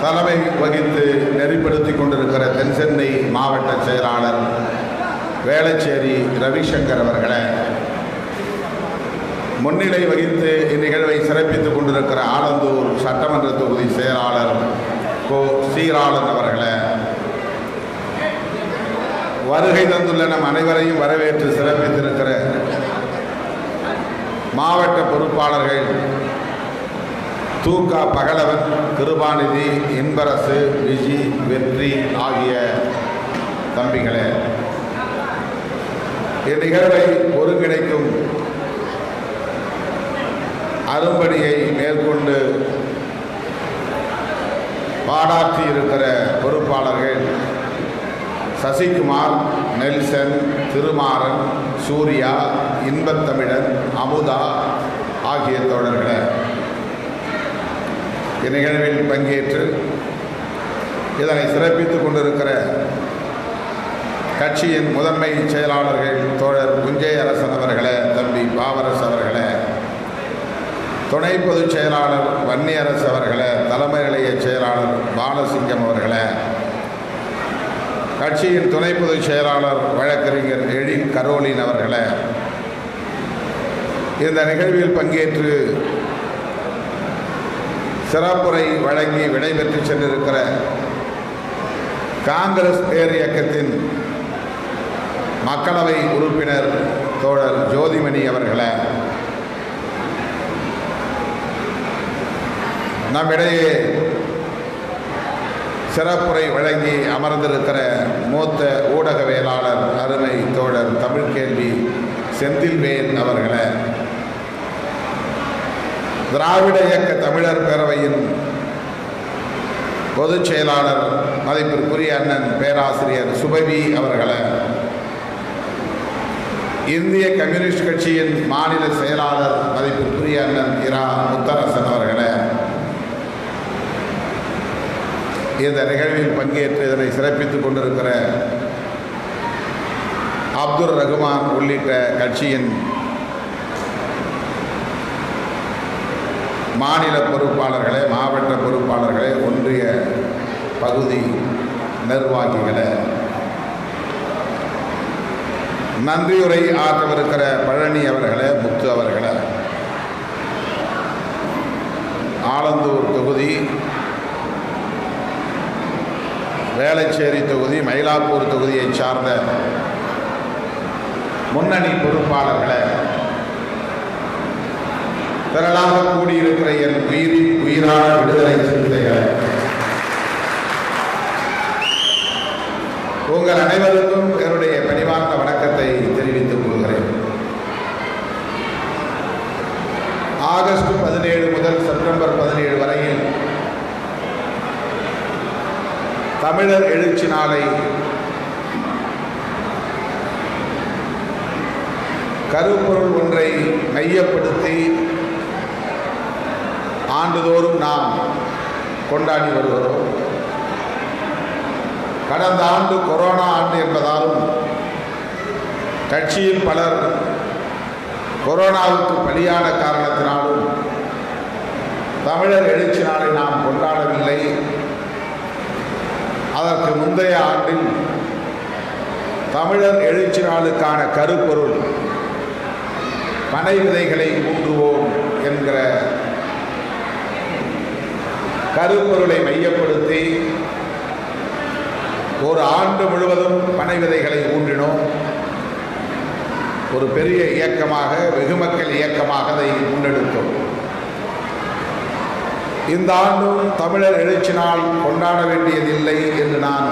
தலைமை வகித்து நெறிப்படுத்தி கொண்டிருக்கிற தென்சென்னை மாவட்ட செயலாளர் வேளச்சேரி ரவிசங்கர் அவர்களை, முன்னிலை வகித்து இந்நிகழ்வை சிறப்பித்துக் கொண்டிருக்கிற ஆலந்தூர் சட்டமன்ற தொகுதி செயலாளர் கோ சீராளன் அவர்களை, வருகை தந்துள்ள நம் அனைவரையும் வரவேற்று சிறப்பித்திருக்கிற மாவட்ட பொறுப்பாளர்கள் தூக்கா பகலவன், கிருபாநிதி, இன்பரசு, விஜி, வெற்றி ஆகிய தம்பிகளே, இந்நிகழ்வை ஒருங்கிணைக்கும் அரும்பணியை மேற்கொண்டு பாடாற்றி இருக்கிற பொறுப்பாளர்கள் சசிகுமார், நெல்சன், திருமாறன், சூர்யா, இன்பத்தமிழன், அமுதா ஆகிய தோழர்களே, இந்நிகழ்வில் பங்கேற்று இதனை சிறப்பித்துக் கொண்டிருக்கிற கட்சியின் முதன்மை செயலாளர்கள் தோழர் குஞ்சை அரசன் அவர்களே, தம்பி பாவரசு அவர்களே, துணை பொதுச் செயலாளர் வன்னியரசு அவர்களே, தலைமை நிலைய செயலாளர் பாலசிங்கம் அவர்களே, கட்சியின் துணை பொதுச் செயலாளர் வழக்கறிஞர் எழில் கரோலின் அவர்களே, இந்த நிகழ்வில் பங்கேற்று சிறப்புரை வழங்கி விடைபெற்று சென்றிருக்கிற காங்கிரஸ் பேர் இயக்கத்தின் மக்களவை உறுப்பினர் தோழர் ஜோதிமணி அவர்களே, நம்மிடையே சிறப்புரை வழங்கி அமர்ந்திருக்கிற மூத்த ஊடகவியலாளர் அருமை தோழர் தமிழ்கேள்வி செந்தில்வேல் அவர்களே, திராவிட இயக்க தமிழர் பேரவையின் பொதுச் செயலாளர் மதிப்பிற்குரிய அண்ணன் பேராசிரியர் சுபவி அவர்களே, இந்திய கம்யூனிஸ்ட் கட்சியின் மாநில செயலாளர் மதிப்பிற்குரிய அண்ணன் இரா முத்தரசன் அவர்களே, இந்த நிகழ்வில் பங்கேற்று இதனை சிறப்பித்துக் கொண்டிருக்கிற அப்துல் ரகுமான் உள்ளிட்ட கட்சியின் மாநில பொறுப்பாளர்களே, மாவட்ட பொறுப்பாளர்களே, ஒன்றிய பகுதி நிர்வாகிகளே, நன்றியுரை ஆற்றவிருக்கிற பழனி அவர்களே, முத்து அவர்களே, ஆலந்தூர் தொகுதி, வேளச்சேரி தொகுதி, மயிலாப்பூர் தொகுதியை சார்ந்த முன்னணி பொறுப்பாளர்களே, திரளாக கூடியிருக்கிற என் உயிரான விடுதலை சிறுத்தைகளே, உங்கள் அனைவருக்கும் என்னுடைய பணிவார்ந்த வணக்கத்தை தெரிவித்துக் கொள்கிறேன். ஆகஸ்ட் 17 முதல் செப்டம்பர் 17 வரையில் தமிழர் எழுச்சி நாளை கருப்பொருள் ஒன்றை மையப்படுத்தி ஆண்டுதோறும் நாம் கொண்டாடி வருகிறோம். கடந்த ஆண்டு கொரோனா ஆண்டு என்பதாலும் கட்சியில் பலர் கொரோனாவுக்கு பலியான காரணத்தினாலும் தமிழர் எழுச்சி நாளை நாம் கொண்டாடவில்லை. அதற்கு முந்தைய ஆண்டில் தமிழர் எழுச்சி நாளுக்கான கருப்பொருள் பனை விதைகளை ஊன்றுவோம் என்கிற கருப்பொருளை மையப்படுத்தி ஒரு ஆண்டு முழுவதும் பனை விதைகளை ஊன்றினோம். ஒரு பெரிய இயக்கமாக, வெகுமக்கள் இயக்கமாக அதை முன்னெடுத்தோம். இந்த ஆண்டும் தமிழர் எழுச்சி நாள் கொண்டாட வேண்டியதில்லை என்று நான்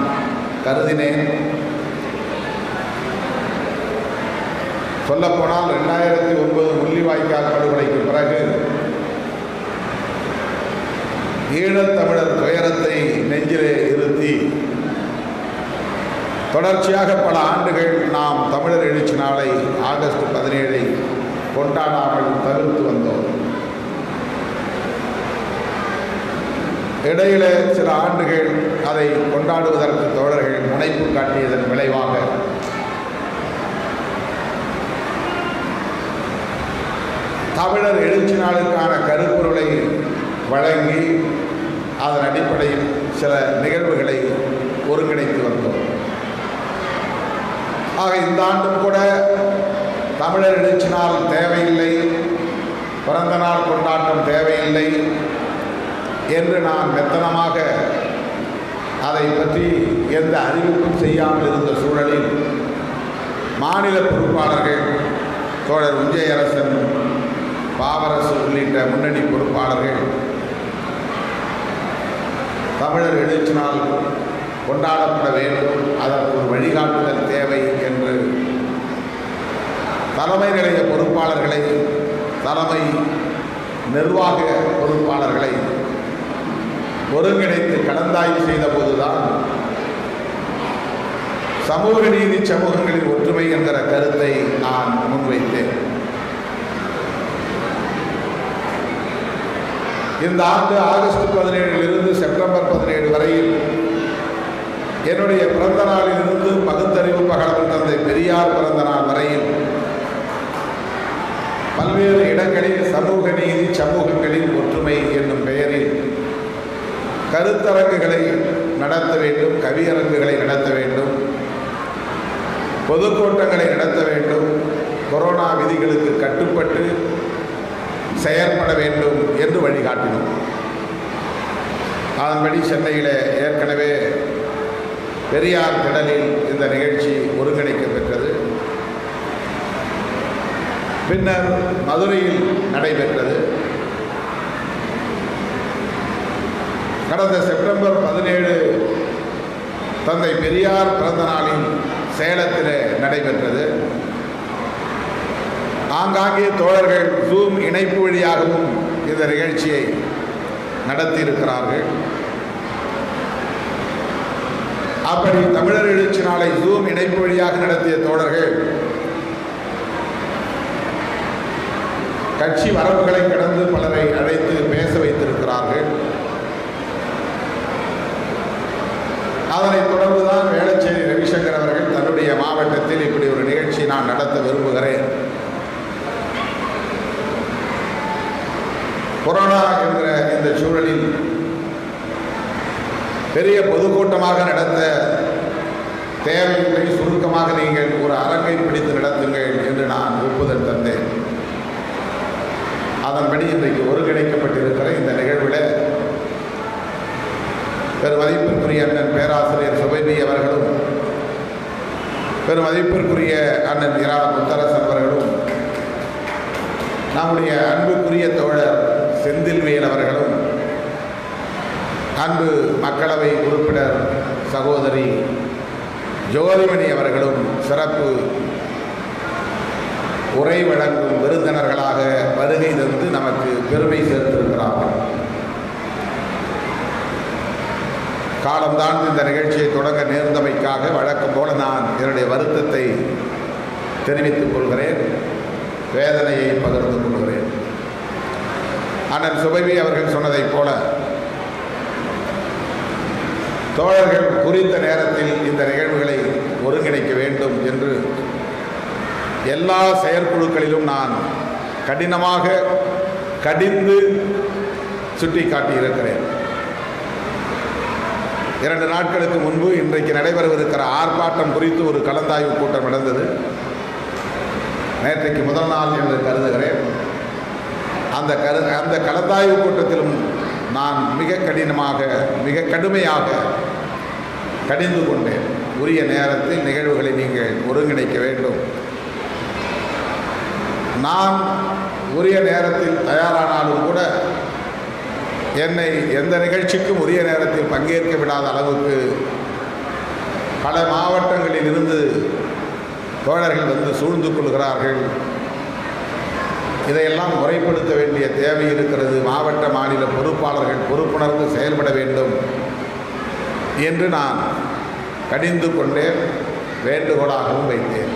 கருதினேன். சொல்லப்போனால் 2009 முள்ளிவாய்க்கால் படுகொலைக்கு பிறகு ஈழத்தமிழர் துயரத்தை நெஞ்சிலே இருத்தி தொடர்ச்சியாக பல ஆண்டுகள் நாம் தமிழர் எழுச்சி நாளை ஆகஸ்ட் 17 கொண்டாடாமல் தவிர்த்து வந்தோம். இடையில சில ஆண்டுகள் அதை கொண்டாடுவதற்கு தோழர்கள் முனைப்பு காட்டியதன் விளைவாக தமிழர் எழுச்சி நாளுக்கான கருப்பொருளை வழங்கி அதன் அடிப்படையில் சில நிகழ்வுகளை ஒருங்கிணைத்து வந்தோம். ஆக இந்த ஆண்டும் கூட தமிழர் எழுச்சி நாள் தேவையில்லை, பிறந்த நாள் கொண்டாட்டம் தேவையில்லை என்று நான் மெத்தனமாக அதை பற்றி எந்த அறிவிப்பும் செய்யாமல் இருந்த சூழலில் மாநில பொறுப்பாளர்கள் தோழர் விஜயரசன், பாவரசு உள்ளிட்ட முன்னணி பொறுப்பாளர்கள் தமிழர் எழுச்சி நாள் கொண்டாடப்பட வேண்டும், அதற்கு ஒரு வழிகாட்டுதல் தேவை என்று தலைமை நிலைய பொறுப்பாளர்களை, தலைமை நிர்வாக பொறுப்பாளர்களை ஒருங்கிணைத்து கலந்தாய்வு செய்த போதுதான் சமூக நீதி சமூகங்களின் ஒற்றுமை என்கிற கருத்தை நான் முன்வைத்தேன். இந்த ஆண்டு ஆகஸ்ட் 17 செப்டம்பர் 17 வரையில் என்னுடைய பிறந்த நாளிலிருந்து பகுத்தறிவு பகலவன் தந்தை பெரியார் பிறந்த நாள் வரையில் பல்வேறு இடங்களில் சமூக நீதி சமூகங்களின் ஒற்றுமை என்னும் பெயரில் கருத்தரங்குகளை நடத்த வேண்டும், கவியரங்குகளை நடத்த வேண்டும், பொதுக்கூட்டங்களை நடத்த வேண்டும், கொரோனா விதிகளுக்கு கட்டுப்பட்டு செயல்பட வேண்டும் என்று வழிகாட்டினோம். அதன்படி சென்னையில் ஏற்கனவே பெரியார் திடலில் இந்த நிகழ்ச்சி ஒருங்கிணைக்கப்பெற்றது. பின்னர் மதுரையில் நடைபெற்றது. கடந்த செப்டம்பர் 17 தந்தை பெரியார் பிறந்த நாளில் சேலத்தில் நடைபெற்றது. ஆங்காங்கே தோழர்கள் ஜூம் இணைப்பு வழியாகவும் இந்த நிகழ்ச்சியை நடத்தியிருக்கிறார்கள். அப்படி தமிழர் எழுச்சி நாளை ஜூம் இணைப்பு வழியாக நடத்திய தோழர்கள் கட்சி வரவுகளை கடந்து பலரை அழைத்து பேச வைத்திருக்கிறார்கள். அதனைத் தொடர்ந்துதான் வேளச்சேரி ரவிசங்கர் அவர்கள் தன்னுடைய மாவட்டத்தில் இப்படி ஒரு நிகழ்ச்சியை நான் நடத்த விரும்புகிறேன், கொரோனா என்கிற இந்த சூழலில் பெரிய பொதுக்கூட்டமாக நடத்த தேவையில்லை, சுருக்கமாக நீங்கள் ஒரு அரங்கை பிடித்து நடத்துங்கள் என்று நான் ஒப்புதல் தந்தேன். அதன்படி இன்றைக்கு ஒருங்கிணைக்கப்பட்டிருக்கிற இந்த நிகழ்வில் பெருமதிப்பிற்குரிய அண்ணன் பேராசிரியர் சுபைபி அவர்களும், பெருமதிப்பிற்குரிய அண்ணன் இரா முத்தரசன் அவர்களும், நம்முடைய அன்புக்குரிய தோழர் செந்தில்வேல் அவர்களும், அன்பு மக்களவை உறுப்பினர் சகோதரி ஜோதிமணி அவர்களும் சிறப்பு உரை வழங்கும் விருந்தினர்களாக வருகை தந்து நமக்கு பெருமை சேர்த்திருக்கிறார்கள். காலம்தான் இந்த நிகழ்ச்சியை தொடங்க நேர்ந்தமைக்காக வழக்கம் போல நான் என்னுடைய வருத்தத்தை தெரிவித்துக் கொள்கிறேன், வேதனையை பகிர்ந்து கொள்கிறேன். அண்ணன் சுபைபி அவர்கள் சொன்னதைப் போல தோழர்கள் குறித்த நேரத்தில் இந்த நிகழ்வுகளை ஒருங்கிணைக்க வேண்டும் என்று எல்லா செயற்குழுக்களிலும் நான் கடினமாக கடிந்து சுட்டி காட்டியிருக்கிறேன். 2 நாட்களுக்கு முன்பு இன்றைக்கு நடைபெறவிருக்கிற ஆர்ப்பாட்டம் குறித்து ஒரு கலந்தாய்வு கூட்டம் நடந்தது. நேற்றைக்கு முதல் நாள் என்று கருதுகிறேன். அந்த கலந்தாய்வு கூட்டத்திலும் நான் மிக கடுமையாக கடிந்து கொண்டேன். உரிய நேரத்தில் நிகழ்வுகளை நீங்கள் ஒருங்கிணைக்க வேண்டும். நான் உரிய நேரத்தில் தயாரானாலும் கூட என்னை எந்த நிகழ்ச்சிக்கும் உரிய நேரத்தில் பங்கேற்க விடாத அளவுக்கு பல மாவட்டங்களில் இருந்து தோழர்கள் வந்து சூழ்ந்து கொள்கிறார்கள். இதையெல்லாம் முறைப்படுத்த வேண்டிய தேவை இருக்கிறது. மாவட்ட மாநில பொறுப்பாளர்கள் பொறுப்புணர்ந்து செயல்பட வேண்டும் என்று நான் கடிந்து கொண்டேன், வேண்டுகோளாகவும் வைத்தேன்.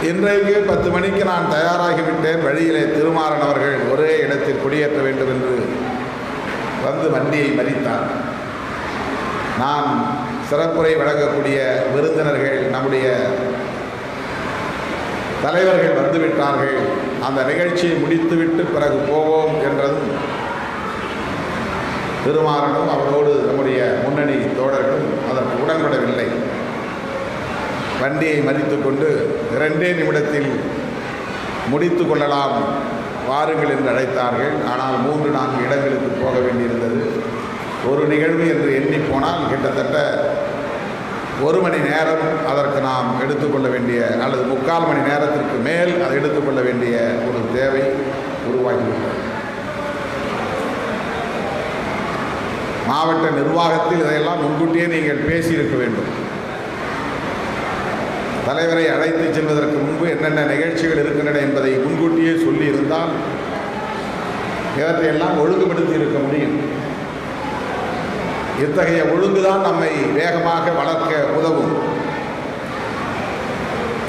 இன்றைக்கு 10 மணிக்கு நான் தயாராகிவிட்டேன். வழியிலே திருமாறன் அவர்கள் ஒரே இடத்தில் குடியேற்ற வேண்டும் என்று வந்து வண்டியை மறித்தார். நான் சிறப்புரை வழங்கக்கூடிய விருந்தினர்கள், நம்முடைய தலைவர்கள் வந்துவிட்டார்கள், அந்த நிகழ்ச்சியை முடித்துவிட்டு பிறகு போவோம் என்றதும் திருமாறனும் அவரோடு நம்முடைய முன்னணி தோழர்களும் அதற்கு உடன்படவில்லை. வண்டியை மறித்து கொண்டு 2 நிமிடத்தில் முடித்து கொள்ளலாம் வாருங்கள் என்று அழைத்தார்கள். ஆனால் 3-4 இடங்களுக்கு போக வேண்டியிருந்தது. ஒரு நிகழ்வு என்று எண்ணி போனால் கிட்டத்தட்ட 1 மணி நேரம் அதற்கு நாம் எடுத்துக்கொள்ள வேண்டிய அல்லது 3/4 மணி நேரத்திற்கு மேல் அதை எடுத்துக்கொள்ள வேண்டிய ஒரு தேவை உருவாகிவிட்டது. மாவட்ட நிர்வாகத்தில் இதையெல்லாம் முன்கூட்டியே நீங்கள் பேசியிருக்க வேண்டும். தலைவரை அழைத்து செல்வதற்கு முன்பு என்னென்ன நிகழ்ச்சிகள் இருக்கின்றன என்பதை முன்கூட்டியே சொல்லியிருந்தால் இவற்றையெல்லாம் ஒழுங்குபடுத்தி இருக்க முடியும். இத்தகைய ஒழுங்குதான் நம்மை வேகமாக வளர்க்க உதவும்.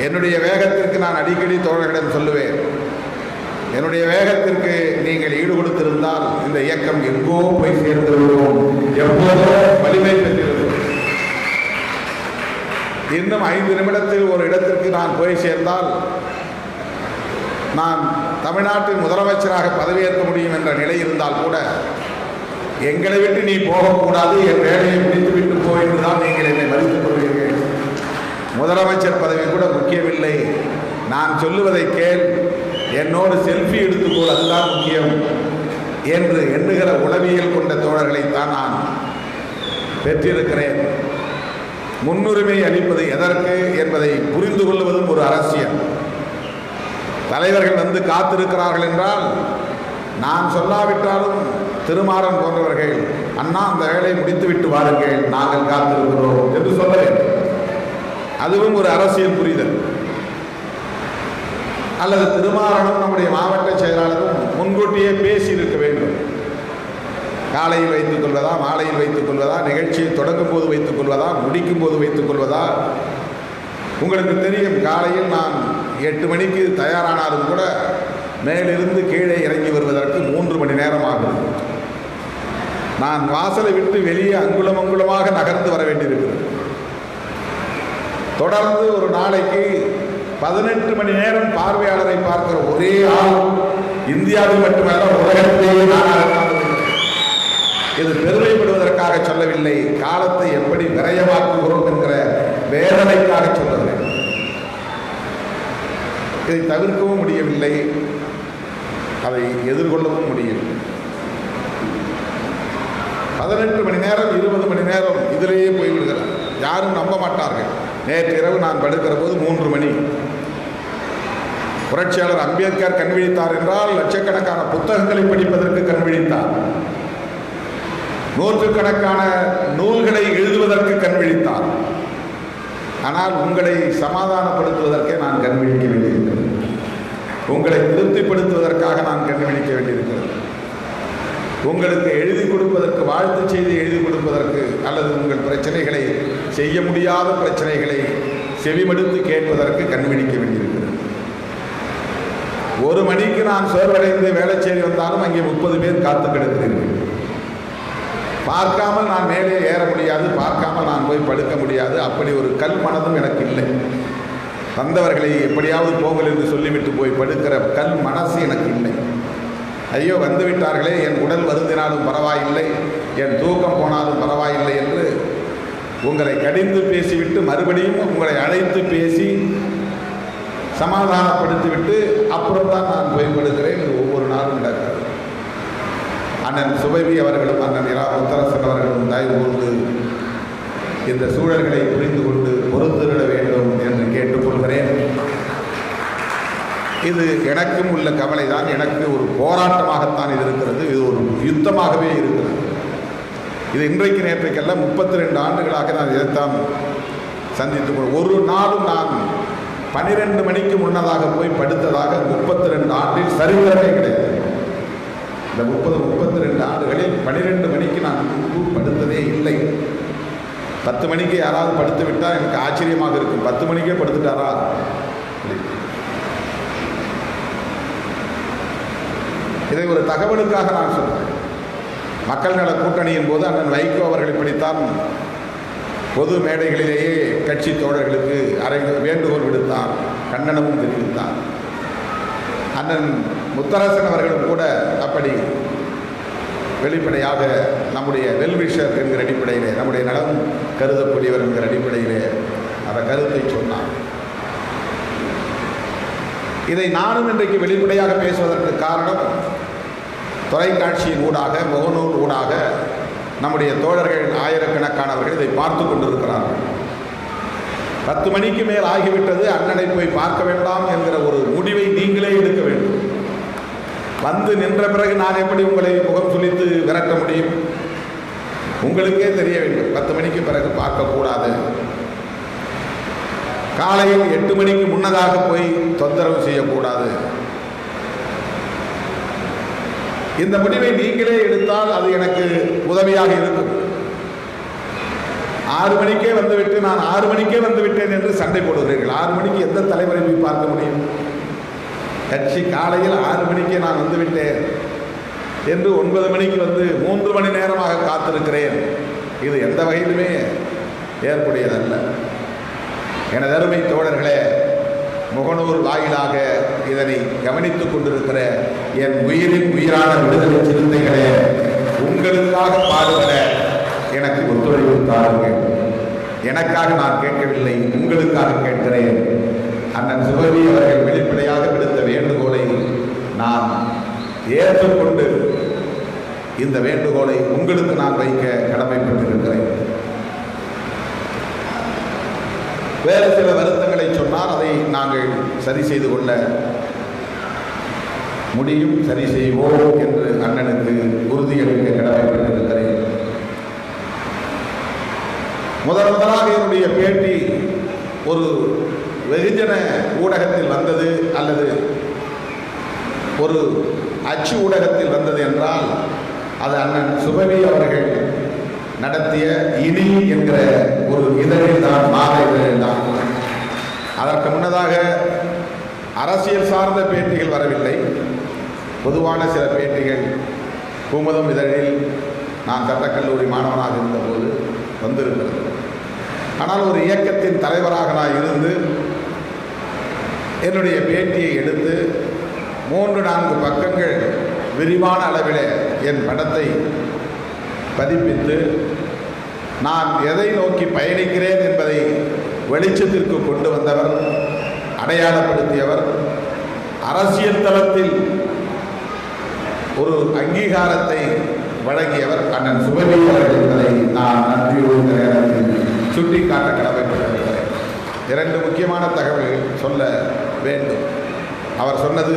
என்னுடைய வேகத்திற்கு நான் அடிக்கடி தோழர்களிடம் சொல்லுவேன், என்னுடைய வேகத்திற்கு நீங்கள் ஈடு கொடுத்திருந்தால் இந்த இயக்கம் எங்கோ போய் சேர்ந்திருக்கிறோம், எப்போதோ வலிமை பெற்றிருக்கிறோம். இன்னும் 5 நிமிடத்தில் ஒரு இடத்திற்கு நான் போய் சேர்ந்தால் நான் தமிழ்நாட்டின் முதலமைச்சராக பதவியேற்க முடியும் என்ற நிலை இருந்தால் கூட எங்களை விட்டு நீ போகக்கூடாது, என் வேலையை முடித்துவிட்டு போ என்றுதான் நீங்கள் என்னை மதித்துக் கொள்வீர்கள். முதலமைச்சர் பதவி கூட முக்கியமில்லை, நான் சொல்லுவதை கேள், என்னோடு செல்ஃபி எடுத்துக்கொள், அதுதான் முக்கியம் என்று எண்ணுகிற உளவியல் கொண்ட தோழர்களைத்தான் நான் பெற்றிருக்கிறேன். முன்னுரிமை அளிப்பது எதற்கு என்பதை புரிந்து கொள்வதும் ஒரு அரசியல். தலைவர்கள் வந்து காத்திருக்கிறார்கள் என்றால் நான் சொல்லாவிட்டாலும் திருமாறன் போன்றவர்கள், அண்ணா அந்த வேலையை முடித்துவிட்டு வாருங்கள், நாங்கள் காத்திருக்கிறோம் என்று சொல்ல வேண்டும். அதுவும் ஒரு அரசியல் புரிதல். அல்லது திருமாறனும் நம்முடைய மாவட்ட செயலாளரும் முன்கூட்டியே பேசி இருக்க வேண்டும். காலையில் வைத்துக் கொள்வதா, மாலையில் வைத்துக் கொள்வதா, நிகழ்ச்சியை தொடங்கும் போது வைத்துக் கொள்வதா, முடிக்கும் போது வைத்துக் கொள்வதா. உங்களுக்கு தெரியும், காலையில் நான் 8 மணிக்கு தயாரானாலும் கூட மேலிருந்து கீழே இறங்கி வருவதற்கு 3 மணி நேரம் ஆகும். நான் வாசலை விட்டு வெளியே அங்குலம் அங்குலமாக நகர்ந்து வர வேண்டியிருக்கிறது. தொடர்ந்து ஒரு நாளைக்கு 18 மணி நேரம் பார்வையாளரை பார்க்கிற ஒரே ஆள் இந்தியாவில் மட்டுமல்ல, உலகத்திலேயே நான். இது பெருமைப்படுவதற்காக சொல்லவில்லை, காலத்தை எப்படி விரயமாக்குகிறோம் என்கிற வேதனைக்காக சொல்லவில்லை. இதை தவிர்க்கவும் முடியவில்லை, அதை எதிர்கொள்ளவும் முடியவில்லை. 18 மணி நேரம் 20 மணி நேரம் இதிலேயே போய்விடுகிறார். யாரும் நம்ப மாட்டார்கள். நேற்று இரவு நான் படுக்கிற போது 3 மணி. புரட்சியாளர் அம்பேத்கர் கண் விழித்தார் என்றால் லட்சக்கணக்கான புத்தகங்களை படிப்பதற்கு கண் விழித்தார், நூற்றுக்கணக்கான நூல்களை எழுதுவதற்கு கண் விழித்தார். ஆனால் உங்களை சமாதானப்படுத்துவதற்கே நான் கண் விழிக்க வேண்டியிருக்கிறது. உங்களை திருப்திப்படுத்துவதற்காக நான் கண் விழிக்க வேண்டியிருக்கிறது. உங்களுக்கு எழுதி கொடுப்பதற்கு, வாழ்த்து செய்தி எழுதி கொடுப்பதற்கு, அல்லது உங்கள் பிரச்சனைகளை, செய்ய முடியாத பிரச்சனைகளை செவிமடுத்து கேட்பதற்கு கண் விழிக்க வேண்டியிருக்கிறது. 1 மணிக்கு நான் சோர்வடைந்து வேளச்சேரி வந்தாலும் அங்கே 30 பேர் காத்து கிடக்கிறீர்கள். பார்க்காமல் நான் மேலே ஏற முடியாது, பார்க்காமல் நான் போய் படுக்க முடியாது. அப்படி ஒரு கல் மனதும் எனக்கு இல்லை. வந்தவர்களை எப்படியாவது போங்கள் என்று சொல்லிவிட்டு போய் படுக்கிற கல் மனசு எனக்கு இல்லை. ஐயோ வந்து விட்டார்களே, என் உடல் வருந்தினாலும் பரவாயில்லை, என் தூக்கம் போனாலும் பரவாயில்லை என்று உங்களை கடிந்து பேசிவிட்டு மறுபடியும் உங்களை அழைத்து பேசி சமாதானப்படுத்திவிட்டு அப்புறம்தான் நான் போய் படுக்கிறேன். இது ஒவ்வொரு நாளும் நடக்கிறது. அண்ணன் சுபவி அவர்களும் அண்ணன் இரா முத்தரசன் அவர்களும் தயவு கூர்ந்து இந்த சூழல்களை புரிந்து கொண்டு பொறுத்திருட வேண்டும் என்று கேட்டுக்கொள்கிறேன். இது எனக்கும் உள்ள கவலை தான். எனக்கு ஒரு போராட்டமாகத்தான் இது இருக்கிறது. இது ஒரு யுத்தமாகவே இருக்கிறது. இது இன்றைக்கு நேற்றைக்கல்ல, 32 ஆண்டுகளாக நான் இதைத்தான் சந்தித்து ஒரு நாளும் நான் 12 மணிக்கு முன்னதாக போய் படுத்ததாக 32 ஆண்டில் சரித்திரமே கிடையாது. இந்த 32 ஆண்டுகளில் 12 மணிக்கு நான் முன்பு படுத்ததே இல்லை. 10 மணிக்கு யாராவது படுத்து விட்டால் எனக்கு ஆச்சரியமாக இருக்கும். 10 மணிக்கே படுத்துட்டாரா? இதை ஒரு தகவலுக்காக நான் சொல்றேன். மக்கள் நல கூட்டணியின் போது அண்ணன் வைகோ அவர்கள் இப்படித்தான் பொது மேடைகளிலேயே கட்சி தோழர்களுக்கு வேண்டுகோள் விடுத்தார், கண்டனமும் தெரிவித்தார். அண்ணன் முத்தரசன் அவர்களும் கூட அப்படி வெளிப்படையாக நம்முடைய வெல்விஷர் என்கிற அடிப்படையிலே, நம்முடைய நலம் கருதக்கூடியவர் என்கிற அடிப்படையிலே அந்த கருத்தை சொன்னார். இதை நானும் இன்றைக்கு வெளிப்படையாக பேசுவதற்கு காரணம், தொலைக்காட்சியின் ஊடாக, முகநூல் ஊடாக நம்முடைய தோழர்கள் ஆயிரக்கணக்கானவர்கள் இதை பார்த்து கொண்டிருக்கிறார்கள். 10 மணிக்கு மேல் ஆகிவிட்டது, அண்ணனை போய் பார்க்க வேண்டாம் என்கிற ஒரு முடிவை நீங்களே எடுக்க வேண்டும். வந்து நின்ற பிறகு நான் எப்படி உங்களை முகம் சுளித்து விரட்ட முடியும்? உங்களுக்கே தெரிய வேண்டும், 10 மணிக்கு பிறகு பார்க்கக்கூடாது. காலையில் 8 மணிக்கு முன்னதாக போய் தொந்தரவு செய்யக்கூடாது. இந்த முடிவை நீங்களே எடுத்தால் அது எனக்கு உதவியாக இருக்கும். 6 மணிக்கே வந்துவிட்டு நான் 6 மணிக்கே வந்துவிட்டேன் என்று சண்டை போடுகிறீர்கள். 6 மணிக்கு எந்த தலைவரை போய் பார்க்க முடியும்? கட்சி காலையில் 6 மணிக்கே நான் வந்துவிட்டேன் என்று 9 மணிக்கு வந்து 3 மணி நேரமாக காத்திருக்கிறேன். இது எந்த வகையிலுமே ஏற்புடையதல்ல. எனது அருமை தோழர்களே, முகநூல் வாயிலாக இதனை கவனித்துக் கொண்டிருக்கிற என் உயிரின் உயிரான விடுதலை சிறுத்தைகளே, உங்களுக்காக பாடுகிற எனக்கு ஒத்துழைப்பு தாருங்கள். எனக்காக நான் கேட்கவில்லை, உங்களுக்காக கேட்கிறேன். அண்ணன் சிவவி அவர்கள் வெளிப்படையாக விடுத்த வேண்டுகோளை நான் ஏற்றுக்கொண்டு இந்த வேண்டுகோளை உங்களுக்கு நான் வைக்க கடமைப்பட்டிருக்கிறேன். வேறு சில வருத்தங்களை சொன்னால் அதை நாங்கள் சரி செய்து கொள்ள முடியும், சரி செய்வோம் என்று அண்ணனுக்கு உறுதியளிக்க கடமைப்பட்டிருக்கிறேன். முதலாக என்னுடைய பேட்டி ஒரு வெகுஜன ஊடகத்தில் வந்தது அல்லது ஒரு அச்சு ஊடகத்தில் வந்தது என்றால் அது அண்ணன் சுபவி அவர்கள் நடத்திய இனி என்கிற ஒரு இதழில் தான், மாத இதழில் தான். அதற்கு முன்னதாக அரசியல் சார்ந்த பேட்டிகள் வரவில்லை. பொதுவான சில பேட்டிகள் குமுதம் இதழில் நான் சட்டக்கல்லூரி மாணவனாக இருந்தபோது வந்திருக்கிறது. ஆனால் ஒரு இயக்கத்தின் தலைவராக நான் இருந்து என்னுடைய பேட்டியை எடுத்து 3-4 பக்கங்கள் விரிவான அளவில் என் படத்தை பதிப்பித்து நான் எதை நோக்கி பயணிக்கிறேன் என்பதை வெளிச்சத்திற்கு கொண்டு வந்தவர், அடையாளப்படுத்தியவர், அரசியல் தளத்தில் ஒரு அங்கீகாரத்தை வழங்கியவர் அண்ணன் சுபவி அவர்கள் என்பதை நான் நன்றியோடு இந்த நேரத்தில் சுட்டிக்காட்ட கடமைப்பட்டிருக்கிறேன். 2 முக்கியமான தகவல்கள் சொல்ல வேண்டும். அவர் சொன்னது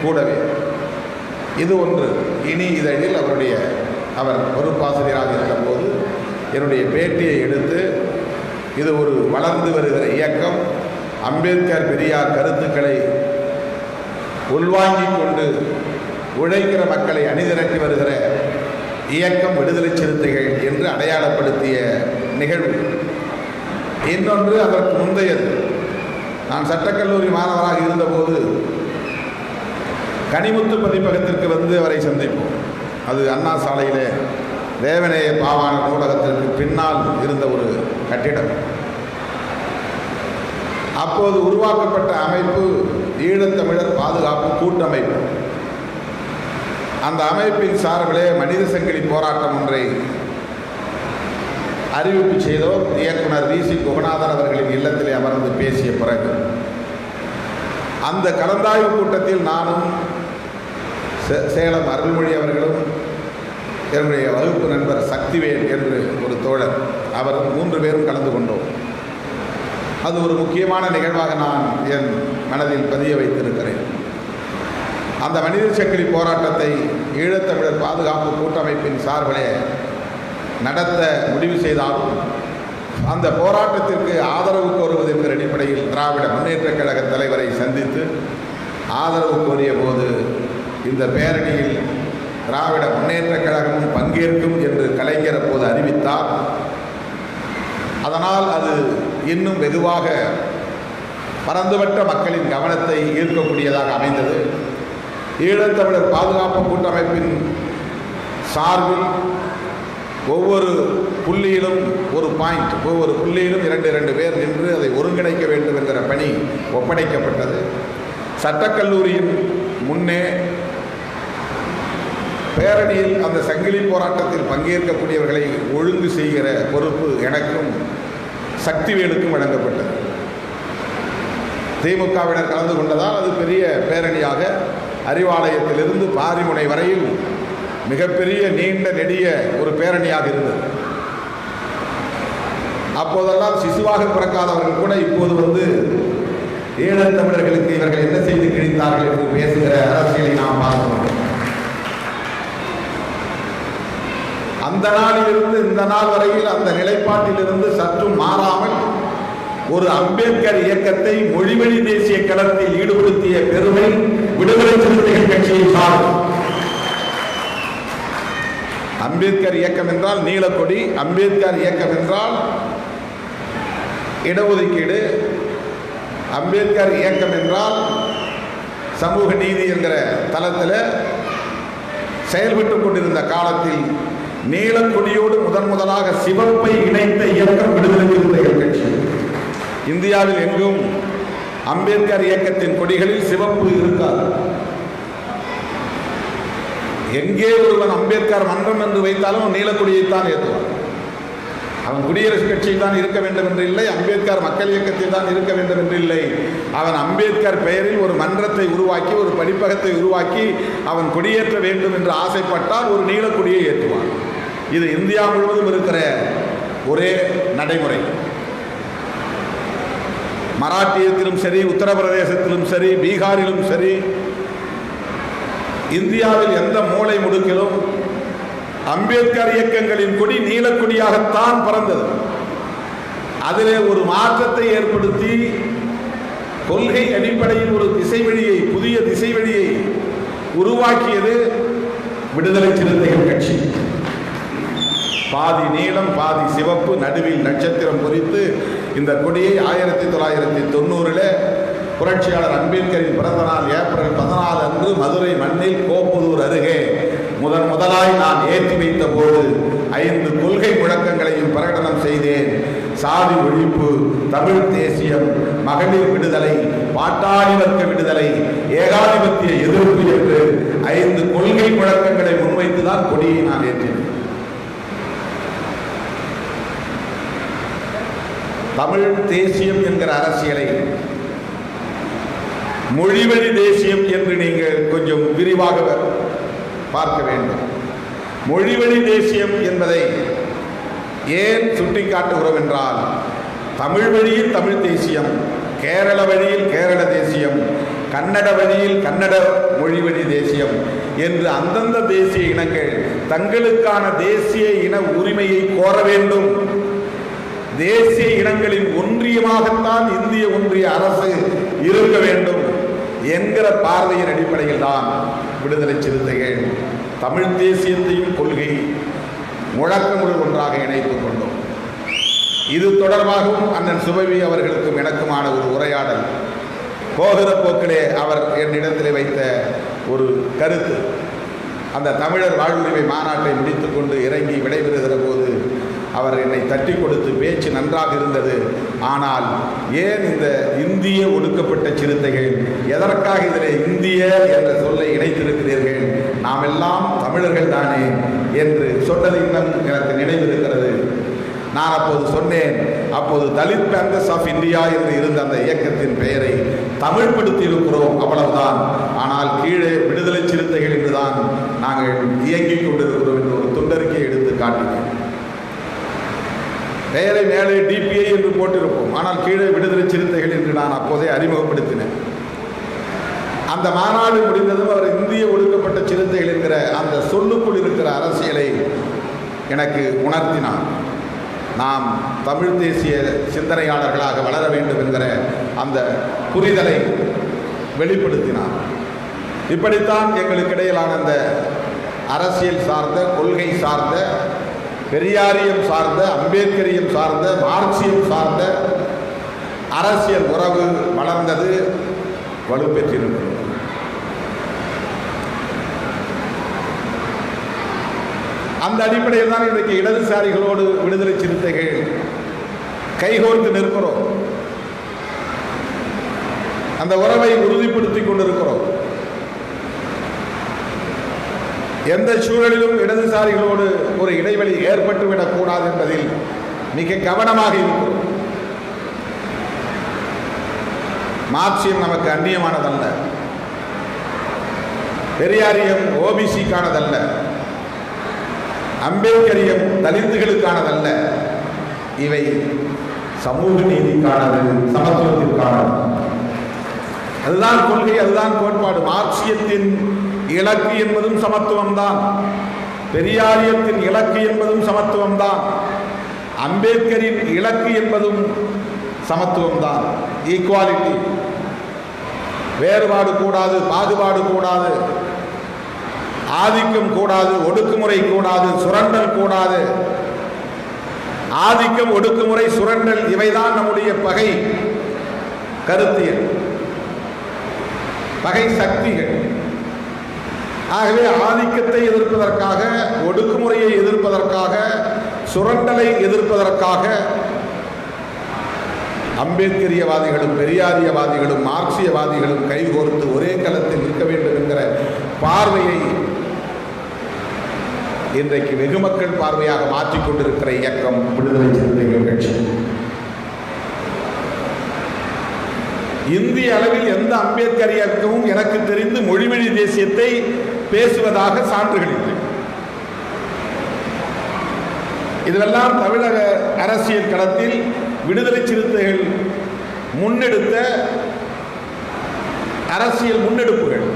கூடவே இது ஒன்று. இனி இதழில் அவர் பொறுப்பாசிரியராக இருந்தபோது என்னுடைய பேட்டியை எடுத்து, இது ஒரு வளர்ந்து வருகிற இயக்கம், அம்பேத்கர் பெரியார் கருத்துக்களை உள்வாங்கிக் கொண்டு உழைக்கிற மக்களை அணிதிரட்டி வருகிற இயக்கம் விடுதலை சிறுத்தைகள் என்று அடையாளப்படுத்திய நிகழ்வு. இன்னொன்று அதற்கு முந்தையது. நான் சட்டக்கல்லூரி மாணவராக இருந்தபோது கனிமுத்து பதிப்பகத்திற்கு வந்து அவரை சந்திப்போம். அது அண்ணா சாலையிலே தேவநேய பாவாண நூலகத்திற்கு பின்னால் இருந்த ஒரு கட்டிடம். அப்போது உருவாக்கப்பட்ட அமைப்பு ஈழத்தமிழர் பாதுகாப்பு கூட்டமைப்பு. அந்த அமைப்பின் சார்பிலே மனித சங்கிலி போராட்டம் ஒன்றை அறிவிப்பு செய்தோர் இயக்குனர் வி.சி. குகநாதன் அவர்களின் இல்லத்திலே அமர்ந்து பேசிய பிறகு அந்த கலந்தாய்வு கூட்டத்தில் நானும் சேலம் அருள்மொழி அவர்களும் என்னுடைய வகுப்பு நண்பர் சக்திவேல் என்று ஒரு தோழர், அவர் 3 பேரும் கலந்து கொண்டோம். அது ஒரு முக்கியமான நிகழ்வாக நான் என் மனதில் பதிய வைத்திருக்கிறேன். அந்த மனித சங்கிலி போராட்டத்தை ஈழத்தமிழர் பாதுகாப்பு கூட்டமைப்பின் சார்பிலே நடத்த முடிவு செய்தாலும் அந்த போராட்டத்திற்கு ஆதரவு கோருவது என்கிற அடிப்படையில் திராவிட முன்னேற்றக் கழக தலைவரை சந்தித்து ஆதரவு கோரிய போது இந்த பேரணியில் திராவிட முன்னேற்றக் கழகமும் பங்கேற்கும் என்று கலைஞர் அப்போது அறிவித்தார். அதனால் அது இன்னும் வெகுவாக பரந்துபட்ட மக்களின் கவனத்தை ஈர்க்கக்கூடியதாக அமைந்தது. ஈழத்தமிழர் பாதுகாப்பு கூட்டமைப்பின் சார்பில் ஒவ்வொரு புள்ளியிலும் ஒரு பாயிண்ட், ஒவ்வொரு புள்ளியிலும் 2 பேர் நின்று அதை ஒருங்கிணைக்க வேண்டும் என்கிற பணி ஒப்படைக்கப்பட்டது. சட்டக்கல்லூரியின் முன்னே பேரணியில் அந்த சங்கிலி போராட்டத்தில் பங்கேற்கக்கூடியவர்களை ஒழுங்கு செய்கிற பொறுப்பு எனக்கும் சக்திவேலுக்கும் வழங்கப்பட்டது. திமுகவினர் கலந்து கொண்டதால் அது பெரிய பேரணியாக அறிவாலயத்திலிருந்து பாரிமுனை வரையில் மிகப்பெரிய நீண்ட நெடிய ஒரு பேரணியாக இருந்தது. அப்போதெல்லாம் சிசுவாக பிறக்காதவர்கள் கூட இப்போது வந்து ஈழத் தமிழர்களுக்கு இவர்கள் என்ன செய்து கிழித்தார்கள் என்று பேசுகிற அரசியலை நாம் பார்க்கிறோம். அந்த நாளிலிருந்து இந்த நாள் வரையில் அந்த நிலைப்பாட்டிலிருந்து சற்றும் மாறாமல் ஒரு அம்பேத்கர் இயக்கத்தை மொழிவழி தேசிய களத்தில் ஈடுபடுத்திய பெருமை விடுதலை சிறுத்தைகள் கட்சியை சாரும். அம்பேத்கர் இயக்கம் என்றால் நீலக்கொடி, அம்பேத்கர் இயக்கம் என்றால் இடஒதுக்கீடு, அம்பேத்கர் இயக்கம் என்றால் சமூக நீதி என்கிற தளத்தில் செயல்பட்டுக் கொண்டிருந்த காலத்தில் நீலக்கொடியோடு முதலாக சிவப்பை இணைத்த இயக்கம் விடுதலை சிறுத்தைகள் கட்சி. இந்தியாவில் எங்கும் அம்பேத்கர் இயக்கத்தின் கொடிகளில் சிவப்பு இருக்காது. எங்கே ஒருவன் அம்பேத்கர் மன்றம் என்று வைத்தாலும் நீலக்கொடியைத்தான் ஏற்றுவான். அவன் குடியரசுக் கட்சியில் தான் இருக்க வேண்டும் என்று இல்லை, அம்பேத்கர் மக்கள் இயக்கத்தில் தான் இருக்க வேண்டும் என்று இல்லை. அவன் அம்பேத்கர் பெயரில் ஒரு மன்றத்தை உருவாக்கி, ஒரு படிப்பகத்தை உருவாக்கி அவன் கொடியேற்ற வேண்டும் என்று ஆசைப்பட்டால் ஒரு நீலக்கொடியை ஏற்றுவான். இது இந்தியா முழுவதும் இருக்கிற ஒரே நடைமுறை. மராட்டியத்திலும் சரி, உத்தரப்பிரதேசத்திலும் சரி, பீகாரிலும் சரி, இந்தியாவில் எந்த மூலை முடுக்கிலும் அம்பேத்கர் இயக்கங்களின் கொடி நீலக்கொடியாகத்தான் பறந்தது. அதிலே ஒரு மாற்றத்தை ஏற்படுத்தி கொள்கை அடிப்படையில் ஒரு திசைவழியை, புதிய திசைவழியை உருவாக்கியது விடுதலை சிறுத்தைகள் கட்சி. பாதி நீலம் பாதி சிவப்பு, நடுவில் நட்சத்திரம் பொறித்து இந்த கொடியை 1990 புரட்சியாளர் அம்பேத்கரின் பிறந்த நாள் ஏப்ரல் 14 அன்று மதுரை மண்ணில் கோப்புதூர் அருகே முதலாய் நான் ஏற்றி வைத்த போது 5 கொள்கை முழக்கங்களையும் பிரகடனம் செய்தேன். சாதி ஒழிப்பு, தமிழ் தேசியம், மகளிர் விடுதலை, பாட்டாளி வர்க்க விடுதலை, ஏகாதிபத்திய எதிர்ப்பு என்று 5 கொள்கை முழக்கங்களை முன்வைத்துதான் கொடியை நான் ஏற்றினேன். தமிழ் தேசியம் என்கிற அரசியலை மொழிவழி தேசியம் என்று நீங்கள் கொஞ்சம் விரிவாக பார்க்க வேண்டும். மொழிவழி தேசியம் என்பதை ஏன் சுட்டிக்காட்டுகிறோம் என்றால், தமிழ் வழியில் தமிழ் தேசியம், கேரள வழியில் கேரள தேசியம், கன்னட வழியில் கன்னட மொழிவழி தேசியம் என்று அந்தந்த தேசிய இனங்கள் தங்களுக்கான தேசிய இன உரிமையை கோர வேண்டும். தேசிய இனங்களின் ஒன்றியமாகத்தான் இந்திய ஒன்றிய அரசு இருக்க வேண்டும் என்கிற பார்வையின் அடிப்படையில் தான் விடுதலை சிறுத்தைகள் தமிழ் தேசியத்தையும் கொள்கை முழக்கங்களுடன் ஒன்றாக இணைத்துக் கொண்டோம். இது தொடர்பாகவும் அண்ணன் சுபவி அவர்களுக்கும் எனக்குமான ஒரு உரையாடல் போகிற போக்கிலே அவர் என்னிடத்திலே வைத்த ஒரு கருத்து. அந்த தமிழர் வாழ்வுரிமை மாநாட்டை முடித்துக்கொண்டு இறங்கி விடைபெறுகிற போது அவர் என்னை தட்டி கொடுத்து பேச்சு நன்றாக இருந்தது. ஆனால் ஏன் இந்த இந்திய ஒடுக்கப்பட்ட சிறுத்தைகள், எதற்காக இதில் இந்திய என்ற சொல்லை இணைத்திருக்கிறீர்கள், நாம் எல்லாம் தமிழர்கள் தானே என்று சொன்னது இன்னும் எனக்கு நினைவிருக்கிறது. நான் அப்போது சொன்னேன், அப்போது தலித் பேங்கர்ஸ் ஆஃப் இந்தியா என்று இருந்த அந்த இயக்கத்தின் பெயரை தமிழ்படுத்தி இருக்கிறோம், அவ்வளவுதான். ஆனால் கீழே விடுதலை சிறுத்தைகள் என்றுதான் நாங்கள் இயங்கிக் கொண்டிருக்கிறோம் என்று ஒரு துண்டறிக்கை எடுத்து காட்டினேன். பெயரை மேலே டிபிஐ என்று போட்டிருப்போம், ஆனால் கீழே விடுதலை சிறுத்தைகள் என்று நான் அப்போதே அறிமுகப்படுத்தினேன். அந்த மாநாடு முடிந்ததும் அவர் இந்திய ஒடுக்கப்பட்ட சிறுத்தைகள் என்கிற அந்த சொல்லுக்குள் இருக்கிற அரசியலை எனக்கு உணர்த்தினார். நாம் தமிழ் தேசிய சிந்தனையாளர்களாக வளர வேண்டும் என்கிற அந்த புரிதலை வெளிப்படுத்தினார். இப்படித்தான் எங்களுக்கு இடையிலான அந்த அரசியல் சார்ந்த, கொள்கை சார்ந்த, பெரியாரியம் சார்ந்த, அம்பேத்கரியம் சார்ந்த, மார்க்சியம் சார்ந்த அரசியல் உறவு வளர்ந்தது, வலுப்பெற்றிருக்கிறது. அந்த அடிப்படையில் தான் இன்றைக்கு இடதுசாரிகளோடு விடுதலை சிறுத்தைகள் கைகோர்த்து நிற்கிறோம். அந்த உறவை உறுதிப்படுத்திக் கொண்டிருக்கிறோம். எந்த சூழலிலும் இடதுசாரிகளோடு ஒரு இடைவெளி ஏற்பட்டுவிடக் கூடாது என்பதில் மிக கவனமாக இருக்கிறோம். மார்க்சியம் நமக்கு அந்நியமானதல்ல, பெரியாரியம் ஓபிசிக்கானதல்ல, அம்பேத்கரியம் தலித்துகளுக்கானதல்ல. இவை சமூக நீதிக்கானது, சமத்துவத்திற்கானது. அதுதான் கொள்கை, அதுதான் கோட்பாடு. மார்க்சியத்தின் இலக்கு என்பதும் சமத்துவம்தான், பெரியாரியத்தின் இலக்கு என்பதும் சமத்துவம்தான், அம்பேத்கரின் இலக்கு என்பதும் சமத்துவம்தான். ஈக்குவாலிட்டி, வேறுபாடு கூடாது, பாகுபாடு கூடாது, ஆதிக்கம் கூடாது, ஒடுக்குமுறை கூடாது, சுரண்டல் கூடாது. ஆதிக்கம், ஒடுக்குமுறை, சுரண்டல் இவைதான் நம்முடைய பகை கருத்தியல், பகை சக்திகள். ஆகவே ஆதிக்கத்தை எதிர்ப்பதற்காக, ஒடுக்குமுறையை எதிர்ப்பதற்காக, சுரண்டலை எதிர்ப்பதற்காக அம்பேத்கரியவாதிகளும் பெரியாரியவாதிகளும் மார்க்சியவாதிகளும் கைகோர்த்து ஒரே களத்தில் நிற்க வேண்டும் என்கிற பார்வையை இன்றைக்கு வெகுமக்கள் பார்வையாக மாற்றிக்கொண்டிருக்கிற இயக்கம் விடுதலை சிறுத்தைகள் கட்சி. இந்திய அளவில் எந்த அம்பேத்கர் இயக்கமும் எனக்கு தெரிந்து மொழிவழி தேசியத்தை பேசுவதாக சான்றுகள் இல்லை. இதுவெல்லாம் தமிழக அரசியல் களத்தில் விடுதலை சிறுத்தைகள் முன்னெடுத்த அரசியல் முன்னெடுப்புகள்.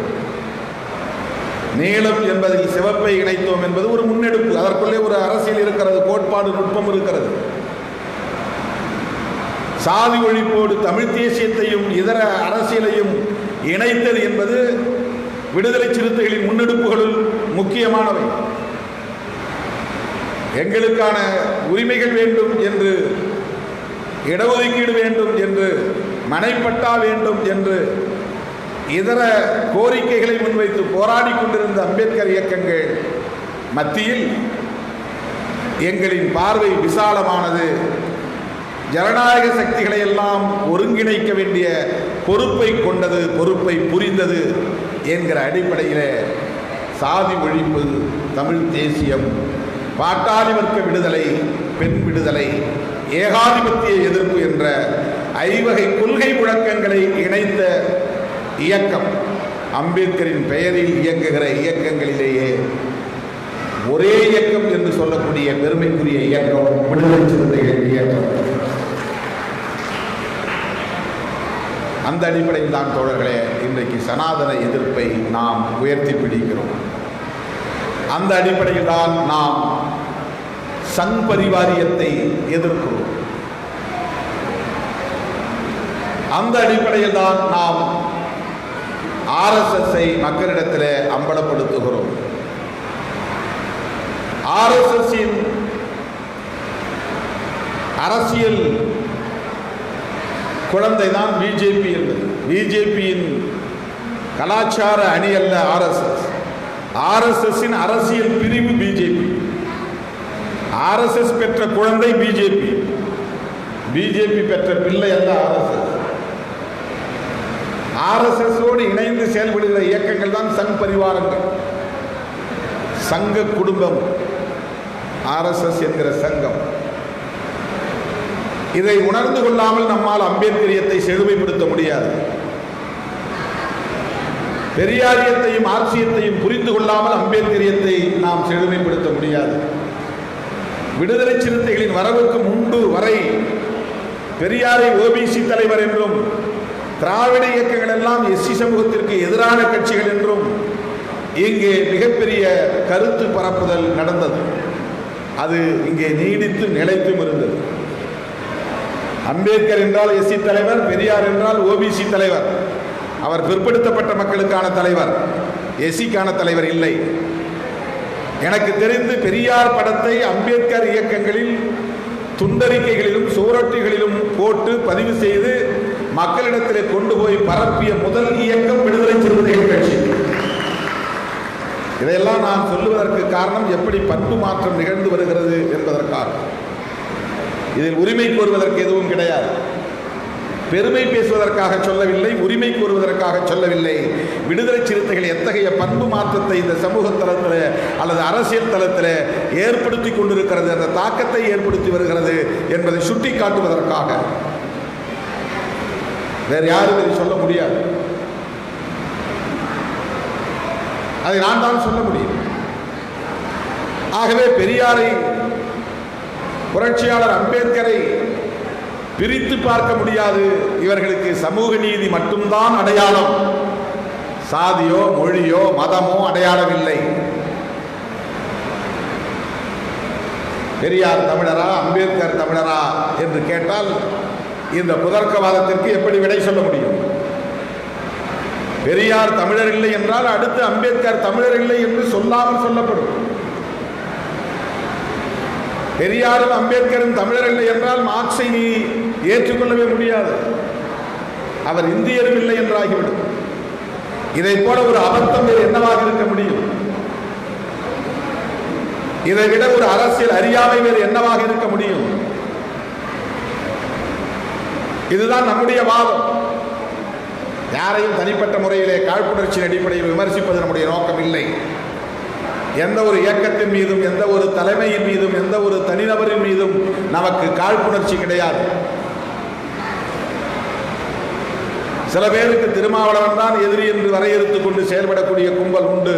நீளம் என்பதில் சிவப்பை இணைத்தோம் என்பது ஒரு முன்னெடுப்பு. அதற்குள்ளே ஒரு அரசியல் இருக்கிறது, கோட்பாடு, நுட்பம் இருக்கிறது. சாதி ஒழிப்போடு தமிழ் தேசியத்தையும் இதர அரசியலையும் இணைத்தது என்பது விடுதலை சிறுத்தைகளின் முன்னெடுப்புகளுள் முக்கியமானவை. எங்களுக்கான உரிமைகள் வேண்டும் என்று, இடஒதுக்கீடு வேண்டும் என்று, மனைப்பட்டா வேண்டும் என்று இதர கோரிக்கைகளை முன்வைத்து போராடி கொண்டிருந்த அம்பேத்கர் இயக்கங்கள் மத்தியில் எங்களின் பார்வை விசாலமானது. ஜனநாயக சக்திகளை எல்லாம் ஒருங்கிணைக்க வேண்டிய பொறுப்பை கொண்டது, பொறுப்பை புரிந்தது என்கிற அடிப்படையில் சாதி ஒழிப்பு, தமிழ் தேசியம், பாட்டாளி வர்க்க விடுதலை, பெண் விடுதலை, ஏகாதிபத்திய எதிர்ப்பு என்ற ஐவகை கொள்கை முழக்கங்களை இணைத்த இயக்கம். அம்பேத்கரின் பெயரில் இயங்குகிற இயக்கங்களிலேயே ஒரே இயக்கம் என்று சொல்லக்கூடிய பெருமைக்குரிய இயக்கம் விடுதலை சிறுத்தைகள் இயக்கம். அந்த அடிப்படையில் தான் தோழர்களே இன்றைக்கு சனாதன எதிர்ப்பை நாம் உயர்த்தி பிடிக்கிறோம். அந்த அடிப்படையில் தான் நாம் சங் பரிவாரியத்தை எதிர்க்கிறோம். அந்த அடிப்படையில் தான் நாம் RSSஐ மக்களிடத்தில் அம்பலப்படுத்துகிறோம். RSSஇன் அரசியல் குழந்தை தான் பிஜேபி என்பது. பிஜேபியின் கலாச்சார அணி அல்ல RSS. RSSஇன் அரசியல் பிரிவு பிஜேபி. RSS பெற்ற குழந்தை பிஜேபி. பிஜேபி பெற்ற பிள்ளை அல்ல RSS. RSSோடு இணைந்து செயல்படுகிற இயக்கங்கள் தான் சங் பரிவாரங்கள், சங்க குடும்பம். RSS என்கிற சங்கம். இதை உணர்ந்து கொள்ளாமல் நம்மால் அம்பேத்கரியத்தை செழுமைப்படுத்த முடியாது. பெரியாரியத்தையும் மார்க்சியத்தையும் புரிந்து கொள்ளாமல் அம்பேத்கரியத்தை நாம் செழுமைப்படுத்த முடியாது. விடுதலை சிறுத்தைகளின் வரவுக்கு முன்பு வரை பெரியாரை ஓபிசி தலைவர் என்றும், திராவிட இயக்கங்கள் எல்லாம் எஸ்சி சமூகத்திற்கு எதிரான கட்சிகள் என்றும் இங்கே மிகப்பெரிய கருத்து பரப்புதல் நடந்தது. அது இங்கே நீடித்து நிலைத்தும் இருந்தது. அம்பேத்கர் என்றால் எஸ்சி தலைவர், பெரியார் என்றால் ஓபிசி தலைவர். அவர் பிற்படுத்தப்பட்ட மக்களுக்கான தலைவர், எஸ்சிக்கான தலைவர் இல்லை. எனக்கு தெரிந்து பெரியார் படத்தை அம்பேத்கர் இயக்கங்களில் துண்டறிக்கைகளிலும் சுவரொட்டிகளிலும் போட்டு பதிவு செய்து மக்களிடத்தில் கொண்டு போய் பரப்பிய முதல் இயக்கம் விடுதலை சிறுத்தைகள் கட்சி. இதையெல்லாம் நான் சொல்லுவதற்கு காரணம் எப்படி பண்பு மாற்றம் நிகழ்ந்து வருகிறது என்பதற்காக. இதில் உரிமை கோருவதற்கு எதுவும் கிடையாது. பெருமை பேசுவதற்காக சொல்லவில்லை, உரிமை கூறுவதற்காக சொல்லவில்லை. விடுதலை சிறுத்தைகள் எத்தகைய பண்பு மாற்றத்தை இந்த சமூக தளத்தில் அல்லது அரசியல் தளத்தில் ஏற்படுத்தி கொண்டிருக்கிறது, அந்த தாக்கத்தை ஏற்படுத்தி வருகிறது என்பதை சுட்டி காட்டுவதற்காக. வேறு யாரும் இதை சொல்ல முடியாது, அதை நான் தான் சொல்ல முடியும். ஆகவே பெரியாரை, புரட்சியாளர் அம்பேத்கரை பிரித்து பார்க்க முடியாது. இவர்களுக்கு சமூக நீதி மட்டும்தான் அடையாளம், சாதியோ மொழியோ மதமோ அடையாளம் இல்லை. பெரியார் தமிழரா அம்பேத்கர் தமிழரா என்று கேட்டால் இந்த புதர்க்கவாதத்திற்கு எப்படி விடை சொல்ல முடியும்? பெரியார் தமிழர் இல்லை என்றால் அடுத்து அம்பேத்கர் தமிழர் இல்லை என்று சொல்லாமல் சொல்லப்படும். பெரியாரும் அம்பேத்கரும் தமிழர் இல்லை என்றால் மார்க்ஸை நீ ஏற்றுக்கொள்ளவே முடியாது, அவர் இந்தியரும் இல்லை என்றாகிவிடும். இதை போல ஒரு அபத்தம் வேறு என்னவாக இருக்க முடியும்? இதை விட ஒரு அரசியல் அறியாமை வேறு என்னவாக இருக்க முடியும்? இதுதான் நம்முடைய வாதம். யாரையும் தனிப்பட்ட முறையிலே காழ்ப்புணர்ச்சியின் அடிப்படையில் விமர்சிப்பது நம்முடைய நோக்கம் இல்லை. எந்த ஒரு இயக்கத்தின் மீதும், எந்த ஒரு தலைமையின் மீதும், எந்த ஒரு தனிநபரின் மீதும் நமக்கு காழ்ப்புணர்ச்சி கிடையாது. சில பேருக்கு திருமாவளவன் தான் எதிரி என்று வரையறுத்துக் கொண்டு செயல்படக்கூடிய கும்பல் உண்டு.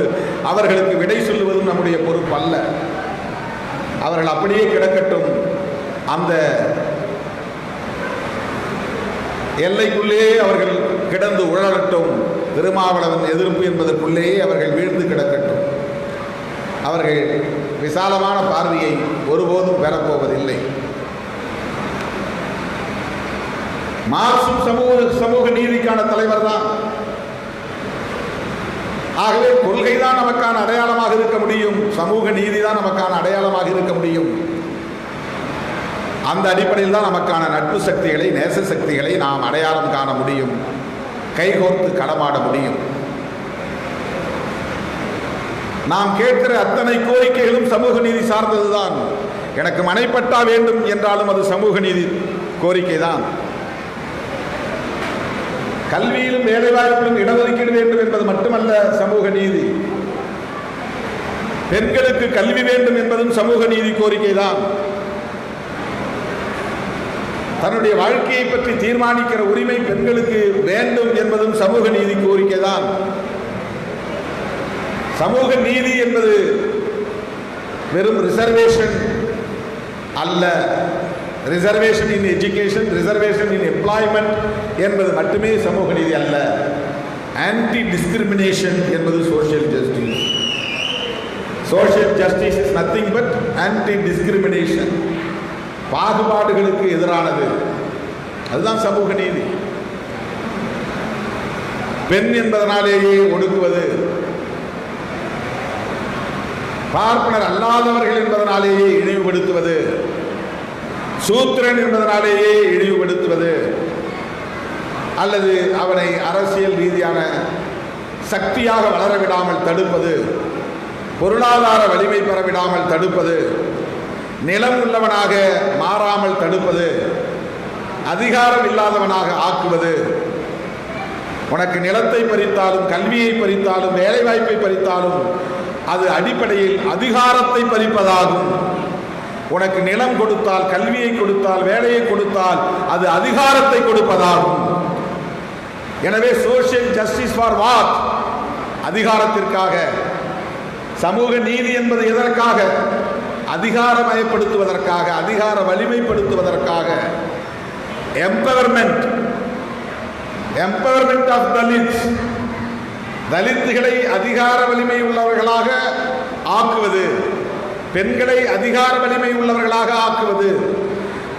அவர்களுக்கு விடை சொல்லுவதும் நம்முடைய பொறுப்பு அல்ல. அவர்கள் அப்படியே கிடக்கட்டும், அந்த எல்லைக்குள்ளேயே அவர்கள் கிடந்து உழலட்டும். திருமாவளவன் எதிர்ப்பு என்பதற்குள்ளேயே அவர்கள் வீழ்ந்து கிடக்கட்டும். அவர்கள் விசாலமான பார்வையை ஒருபோதும் பெறப்போவதில்லை. மார்க்சும் சமூக நீதிக்கான தலைவர் தான். ஆகவே கொள்கைதான் நமக்கான அடையாளமாக இருக்க முடியும், சமூக நீதி தான் நமக்கான அடையாளமாக இருக்க முடியும். அந்த அடிப்படையில் தான் நமக்கான நட்பு சக்திகளை, நேச சக்திகளை நாம் அடையாளம் காண முடியும், கைகோர்த்து களமாட முடியும். நாம் கேட்கிற அத்தனை கோரிக்கைகளும் சமூக நீதி சார்ந்ததுதான். எனக்கு மனைப்பட்டா வேண்டும் என்றாலும் அது சமூக நீதி கோரிக்கை தான். கல்வியிலும் வேலைவாய்ப்பிலும் இடஒதுக்கீடு வேண்டும் என்பது மட்டுமல்ல சமூக நீதி. பெண்களுக்கு கல்வி வேண்டும் என்பதும் சமூக நீதி கோரிக்கை தான். தன்னுடைய வாழ்க்கையை பற்றி தீர்மானிக்கிற உரிமை பெண்களுக்கு வேண்டும் என்பதும் சமூக நீதி கோரிக்கை தான். சமூக நீதி என்பது வெறும் ரிசர்வேஷன் அல்ல. Reservation in education, reservation in employment என்பது மட்டுமே சமூக நீதி அல்ல. ஆன்டி டிஸ்கிரிமினேஷன் என்பது social justice. Social justice is nothing but anti discrimination. பாகுபாடுகளுக்கு எதிரானது, அதுதான் சமூக நீதி. பெண் என்பதனாலேயே ஒடுக்குவது, பார்ப்பனர் அல்லாதவர்கள் என்பதனாலேயே இழிவுபடுத்துவது, சூத்திரன் என்பதனாலேயே இழிவுபடுத்துவது, அல்லது அவனை அரசியல் ரீதியான சக்தியாக வளர விடாமல் தடுப்பது, பொருளாதார வலிமை பெற விடாமல் தடுப்பது, நிலம் உள்ளவனாக மாறாமல் தடுப்பது, அதிகாரம் இல்லாதவனாக ஆக்குவது. உனக்கு நிலத்தை பறித்தாலும், கல்வியை பறித்தாலும், வேலைவாய்ப்பை பறித்தாலும் அது அடிப்படையில் அதிகாரத்தை பறிப்பதாகும். உனக்கு நிலம் கொடுத்தால், கல்வியை கொடுத்தால், வேலையை கொடுத்தால் அது அதிகாரத்தை கொடுப்பதாகும். எனவே சோஷியல் ஜஸ்டிஸ் ஃபார் வாட்? அதிகாரத்திற்காக. சமூக நீதி என்பது எதற்காக? அதிகாரமயப்படுத்துவதற்காக, அதிகார வலிமைப்படுத்துவதற்காக. எம்பவர்மெண்ட், எம்பவர்மெண்ட் ஆஃப் தலித்ஸ், தலித்துகளை அதிகார வலிமை உள்ளவர்களாக ஆக்குவது, பெண்களை அதிகார வலிமை உள்ளவர்களாக ஆக்குவது.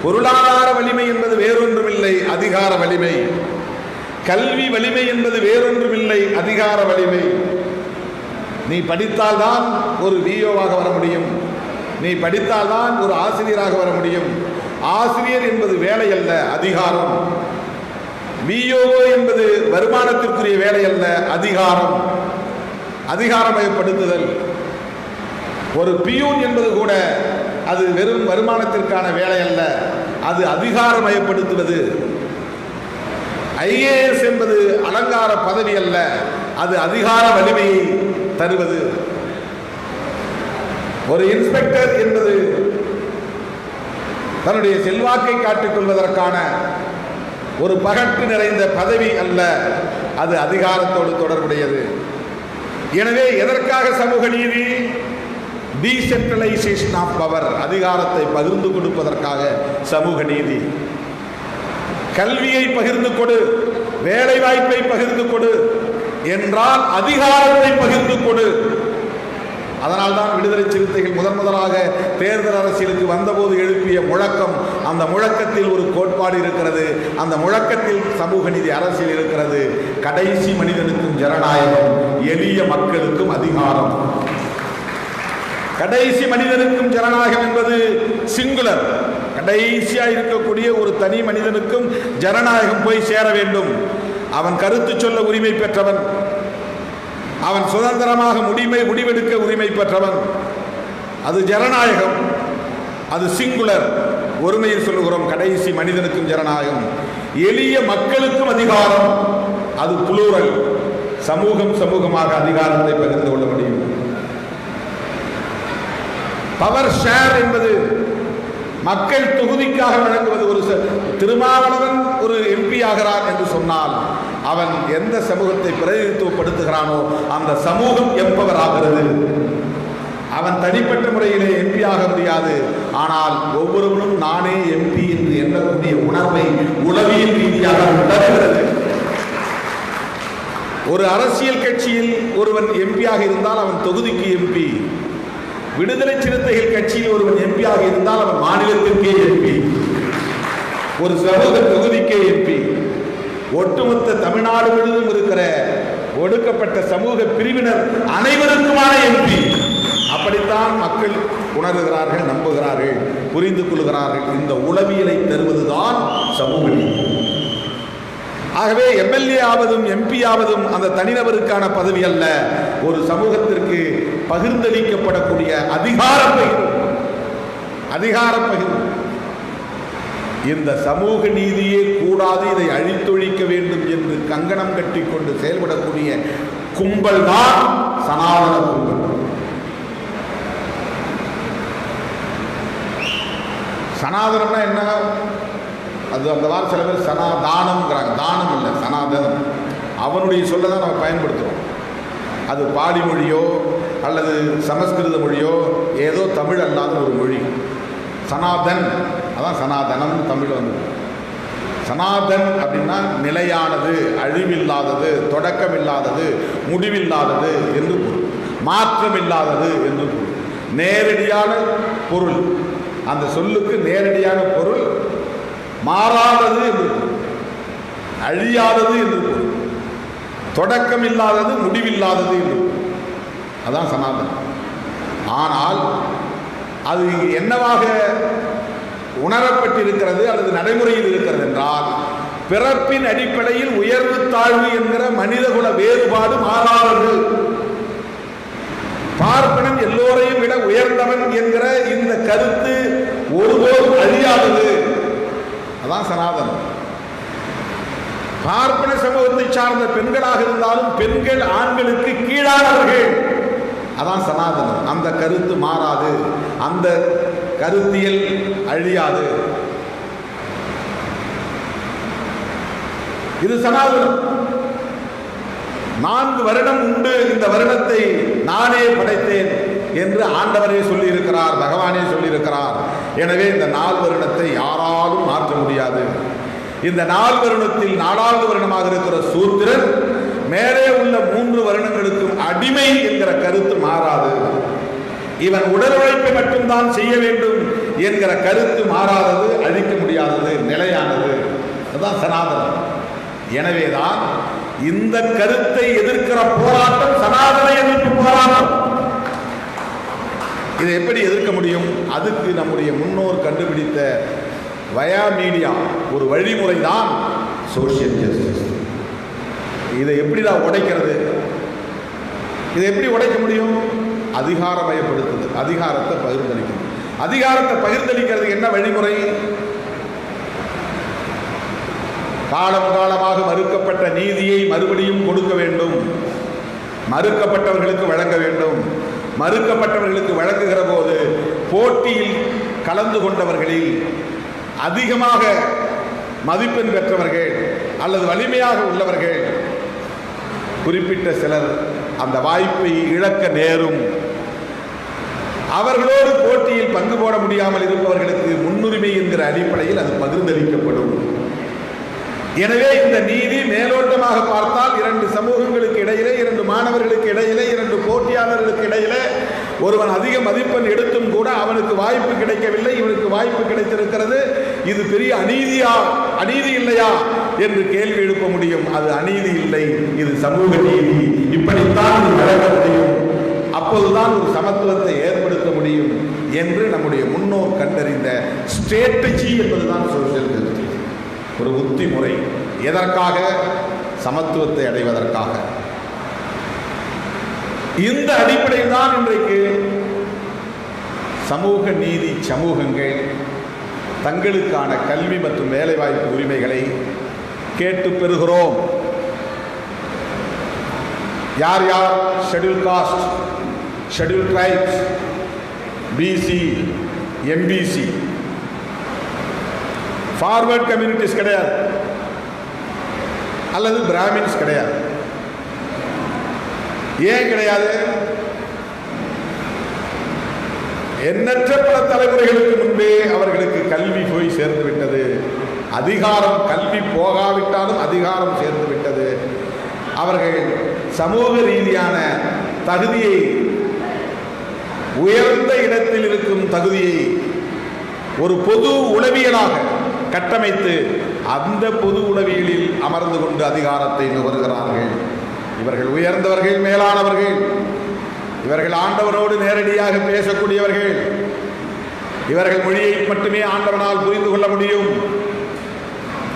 பொருளாதார வலிமை என்பது வேறொன்றுமில்லை, அதிகார வலிமை. கல்வி வலிமை என்பது வேறொன்றுமில்லை, அதிகார வலிமை. நீ படித்தால்தான் ஒரு விஓவாக வர முடியும், நீ படித்தால்தான் ஒரு ஆசிரியராக வர முடியும். ஆசிரியர் என்பது வேலை அல்ல, அதிகாரம். விஓஓ என்பது வருமானத்திற்குரிய வேலை அல்ல, அதிகாரம். அதிகாரமயப்படுத்துதல். ஒரு பியூன் என்பது கூட அது வெறும் வருமானத்திற்கான வேலை அல்ல, அது அதிகாரமயப்படுத்துவது. IAS என்பது அலங்கார பதவி அல்ல, அது அதிகார வலிமையை தருவது. ஒரு இன்ஸ்பெக்டர் என்பது தன்னுடைய செல்வாக்கை காட்டிக் கொள்வதற்கான ஒரு பகட்டு நிறைந்த பதவி அல்ல, அது அதிகாரத்தோடு தொடர்புடையது. எனவே எதற்காக சமூக நீதி? டீசென்ட்ரலைசேஷன் ஆஃப் பவர், அதிகாரத்தை பகிர்ந்து கொடுப்பதற்காக சமூக நீதி. கல்வியை பகிர்ந்து கொடு, வேலை வாய்ப்பை பகிர்ந்து கொடு என்றால் அதிகாரத்தை பகிர்ந்து கொடு. அதனால்தான் விடுதலை சிறுத்தைகள் முதலாக தேர்தல் அரசியலுக்கு வந்தபோது எழுப்பிய முழக்கம், அந்த முழக்கத்தில் ஒரு கோட்பாடு இருக்கிறது. அந்த முழக்கத்தில் சமூக நீதி அரசியல் இருக்கிறது. கடைசி மனிதனுக்கும் ஜனநாயகம், எளிய மக்களுக்கும் அதிகாரம். கடைசி மனிதனுக்கும் ஜனநாயகம் என்பது சிங்குலர். கடைசியா இருக்கக்கூடிய ஒரு தனி மனிதனுக்கும் ஜனநாயகம் போய் சேர வேண்டும். அவன் கருத்து சொல்ல உரிமை பெற்றவன், அவன் சுதந்திரமாக முடிவெடுக்க உரிமை பெற்றவன். அது ஜனநாயகம், அது சிங்குலர். ஒருமையில் சொல்லுகிறோம் கடைசி மனிதனுக்கும் ஜனநாயகம். எளிய மக்களுக்கும் அதிகாரம், அது புளூரல். சமூகமாக அதிகாரத்தை பகிர்ந்து கொள்ள முடியும். பவர் ஷேர் என்பது மக்கள் தொகுதிக்காக வழங்குவது. ஒரு திருமாவளவன் ஒரு MP ஆகிறார் என்று சொன்னால் அவன் எந்த சமூகத்தை பிரதிநிதித்துவப்படுத்துகிறானோ அந்த சமூகம் எம்பவர் ஆகிறது. அவன் தனிப்பட்ட முறையிலே MP ஆக முடியாது. ஆனால் ஒவ்வொருவரும் நானே MP என்று எண்ணக்கூடிய உணர்வை உளவியல் ரீதியாக உணர்கிறது. ஒரு அரசியல் கட்சியில் ஒருவன் MP ஆக இருந்தால் அவன் தொகுதிக்கு MP. விடுதலை சிறுத்தைகள் கட்சியில் ஒருவன் MP ஆக இருந்தால் அவன் மாநிலத்திற்கே MP, ஒரு சமூக தொகுதிக்கே MP. ஒட்டுமொத்த தமிழ்நாடு முழுவதும் இருக்கிற ஒடுக்கப்பட்ட சமூக பிரிவினர் அனைவருக்குமான MP. அப்படித்தான் மக்கள் உணர்கிறார்கள், நம்புகிறார்கள், புரிந்து கொள்கிறார்கள். இந்த உளவியலை தருவதுதான் சமூக நீதி. ஆகவே MLA ஆவதும் MP ஆவதும் அந்த தனிநபருக்கான பதவி அல்ல, ஒரு சமூகத்திற்கு பகிர்ந்தளிக்கப்படக்கூடிய அதிகார பகிர்வு. இந்த சமூக நீதியே கூடாது, இதை அழித்தொழிக்க வேண்டும் என்று கங்கணம் கட்டிக்கொண்டு செயல்படக்கூடிய கும்பல் தான் சனாதன கும்பல். சனாதனம்னா என்ன? அது அந்த வாரம் சில பேர் சனாதானம்ங்கிறாங்க. தானம் இல்லை, சனாதனம். அவனுடைய சொல்ல தான் நம்ம பயன்படுத்துகிறோம். அது பாலி மொழியோ அல்லது சமஸ்கிருத மொழியோ ஏதோ தமிழ் அல்லாத ஒரு மொழி. சனாதன், அதான் சனாதனம் தமிழ் வந்து. சனாதன் அப்படின்னா நிலையானது, அழிவில்லாதது, தொடக்கமில்லாதது, முடிவில்லாதது என்று பொருள். மாற்றமில்லாதது என்று பொருள். நேரடியான பொருள், அந்த சொல்லுக்கு நேரடியான பொருள் மாறாதது என்று, அழியாதது என்று பொருள். தொடக்கம் இல்லாதது, முடிவில்லாதது என்று, அதான் சனாதனம். ஆனால் அது என்னவாக உணரப்பட்டிருக்கிறது அல்லது நடைமுறையில் இருக்கிறது என்றால், பிறப்பின் அடிப்படையில் உயர்வு தாழ்வு என்கிற மனிதகுல வேறுபாடு மாறாதது. பார்ப்பனன் எல்லோரையும் விட உயர்ந்தவன் என்கிற இந்த கருத்து ஒருபோதும் அழியாதது. அதான் சனாதனம். பார்ப்பன சமூகத்தை சார்ந்த பெண்களாக இருந்தாலும் பெண்கள் ஆண்களுக்கு கீழானவர்கள். அதான் சனாதனம். அந்த கருத்து மாறாது, அந்த கருத்தியல் அழியாது. இது சனாதனம். 4 வருடம் உண்டு, இந்த வருடத்தை நானே படைத்தேன் என்று ஆண்டவரே சொல்லியிருக்கிறார், பகவானே சொல்லியிருக்கிறார். எனவே இந்த 4 வருடத்தை யாராலும் மாற்ற முடியாது. இந்த 4 வருடத்தில் 4வது வருடமாக இருக்கிற சூத்திரன் மேலே உள்ள 3 வருடங்களுக்கும் அடிமை என்கிற கருத்து மாறாது. இவன் உடல் உழைப்பை மட்டும்தான் செய்ய வேண்டும் என்கிற கருத்து மாறாதது, அழிக்க முடியாதது, நிலையானது. அதுதான் சனாதனம். எனவேதான் இந்த கருத்தை எதிர்க்கிற போராட்டம் சனாதன எதிர்ப்பு போராட்டம். இதை எப்படி எதிர்க்க முடியும்? அதுக்கு நம்முடைய முன்னோர் கண்டுபிடித்த வயா மீடியா ஒரு வழிமுறை தான் சோசியல் ஜஸ்டிஸ். இதை எப்படி தான் உடைக்கிறது? இதை எப்படி உடைக்க முடியும்? அதிகாரமயப்படுத்துது, அதிகாரத்தை பகிர்ந்தளிக்கிறது. அதிகாரத்தை பகிர்ந்தளிக்கிறது என்ன வழிமுறை? காலம் காலமாக மறுக்கப்பட்ட நீதியை மறுபடியும் கொடுக்க வேண்டும், மறுக்கப்பட்டவர்களுக்கு வழங்க வேண்டும். மறுக்கப்பட்டவர்களுக்கு வழங்குகிற போது போட்டியில் கலந்து கொண்டவர்களில் அதிகமாக மதிப்பெண் பெற்றவர்கள் அல்லது வலிமையாக உள்ளவர்கள் குறிப்பிட்ட சிலர் அந்த வாய்ப்பை இழக்க நேரும். அவர்களோடு போட்டியில் பங்கு போட முடியாமல் இருப்பவர்களுக்கு முன்னுரிமை என்கிற அடிப்படையில் அது பகிர்ந்தளிக்கப்படும். எனவே இந்த நீதி மேலோட்டமாக பார்த்தால் இரண்டு சமூகங்களுக்கு இடையிலே, இரண்டு மாணவர்களுக்கு இடையிலே, இரண்டு போட்டியாளர்களுக்கு இடையிலே ஒருவன் அதிக மதிப்பெண் எடுத்தும் கூட அவனுக்கு வாய்ப்பு கிடைக்கவில்லை, இவனுக்கு வாய்ப்பு கிடைத்திருக்கிறது, இது பெரிய அநீதியா, அநீதி இல்லையா என்று கேள்வி எழுப்ப முடியும். அது அநீதி இல்லை, இது சமூக நீதி. இப்படித்தான் இது வழங்க முடியும், அப்போதுதான் ஒரு சமத்துவத்தை ஏற்படுத்த முடியும் என்று நம்முடைய முன்னோர் கண்டறிந்த ஸ்ட்ராட்டஜி என்பதுதான் சோசியல் ஜஸ்டிஸ். ஒரு உத்தி முறை. எதற்காக? சமத்துவத்தை அடைவதற்காக. இந்த அடிப்படையில் தான் இன்றைக்கு சமூக நீதி சமூகங்கள் தங்களுக்கான கல்வி மற்றும் வேலைவாய்ப்பு உரிமைகளை கேட்டு பெறுகிறோம். யார் யார்? Schedule caste, schedule tribes, BC, MBC, forward communities கிடையாது, அல்லது பிராமின்ஸ் கிடையாது. ஏன் கிடையாது? எண்ணற்ற பல தலைமுறைகளுக்கு முன்பே அவர்களுக்கு கல்வி போய் சேர்ந்து விட்டது. அதிகாரம், கல்வி போகாவிட்டாலும் அதிகாரம் சேர்ந்து விட்டது. அவர்கள் சமூக ரீதியான தகுதியை, உயர்ந்த இடத்தில் இருக்கும் தகுதியை ஒரு பொது உளவியலாக கட்டமைத்து அந்த பொது உளவியலில் அமர்ந்து கொண்டு அதிகாரத்தை நுகர்கிறார்கள். இவர்கள் உயர்ந்தவர்கள், மேலானவர்கள். இவர்கள் ஆண்டவனோடு நேரடியாக பேசக்கூடியவர்கள். இவர்கள் மொழியை மட்டுமே ஆண்டவனால் புரிந்து கொள்ள முடியும்.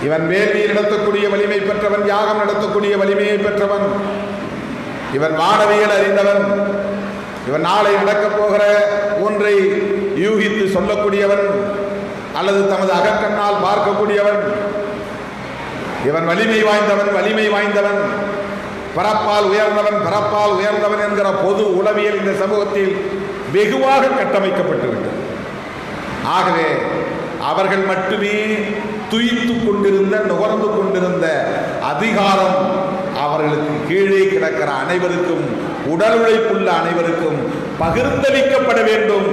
இவன் வேள்வி நடத்தக்கூடிய வலிமை பெற்றவன், யாகம் நடத்தக்கூடிய வலிமையை பெற்றவன், இவன் வானவியல் அறிந்தவன், இவன் நாளை நடக்கப் போகிற ஒன்றை யூகித்து சொல்லக்கூடியவன் அல்லது தமது அகக்கண்ணால் பார்க்கக்கூடியவன், இவன் வலிமை வாய்ந்தவன், வலிமை வாய்ந்தவன், பரப்பால் உயர்ந்தவன், பரப்பால் உயர்ந்தவன் என்கிற பொது உளவியல் இந்த சமூகத்தில் வெகுவாக கட்டமைக்கப்பட்டுவிட்டது. ஆகவே அவர்கள் மட்டுமே துய்த்து கொண்டிருந்த, நுகர்ந்து கொண்டிருந்த அதிகாரம் அவர்களுக்கு கீழே கிடக்கிற அனைவருக்கும், உடல் உழைப்புள்ள அனைவருக்கும் பகிர்ந்தளிக்கப்பட வேண்டும்.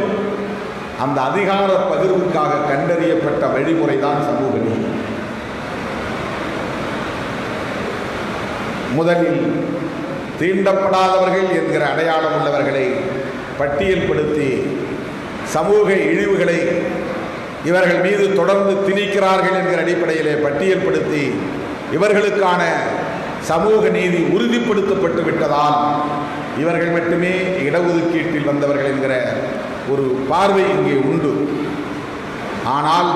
அந்த அதிகார பகிர்வுக்காக கண்டறியப்பட்ட வழிமுறைதான் சமூக நீதி. முதலில் தீண்டப்படாதவர்கள் என்கிற அடையாளம் உள்ளவர்களை பட்டியல்படுத்தி சமூக இழிவுகளை இவர்கள் மீது தொடர்ந்து திணிக்கிறார்கள் என்கிற அடிப்படையிலே பட்டியல்படுத்தி இவர்களுக்கான சமூக நீதி உறுதிப்படுத்தப்பட்டு விட்டதால் இவர்கள் மட்டுமே இடஒதுக்கீட்டில் வந்தவர்கள் என்கிற ஒரு பார்வை இங்கே உண்டு. ஆனால்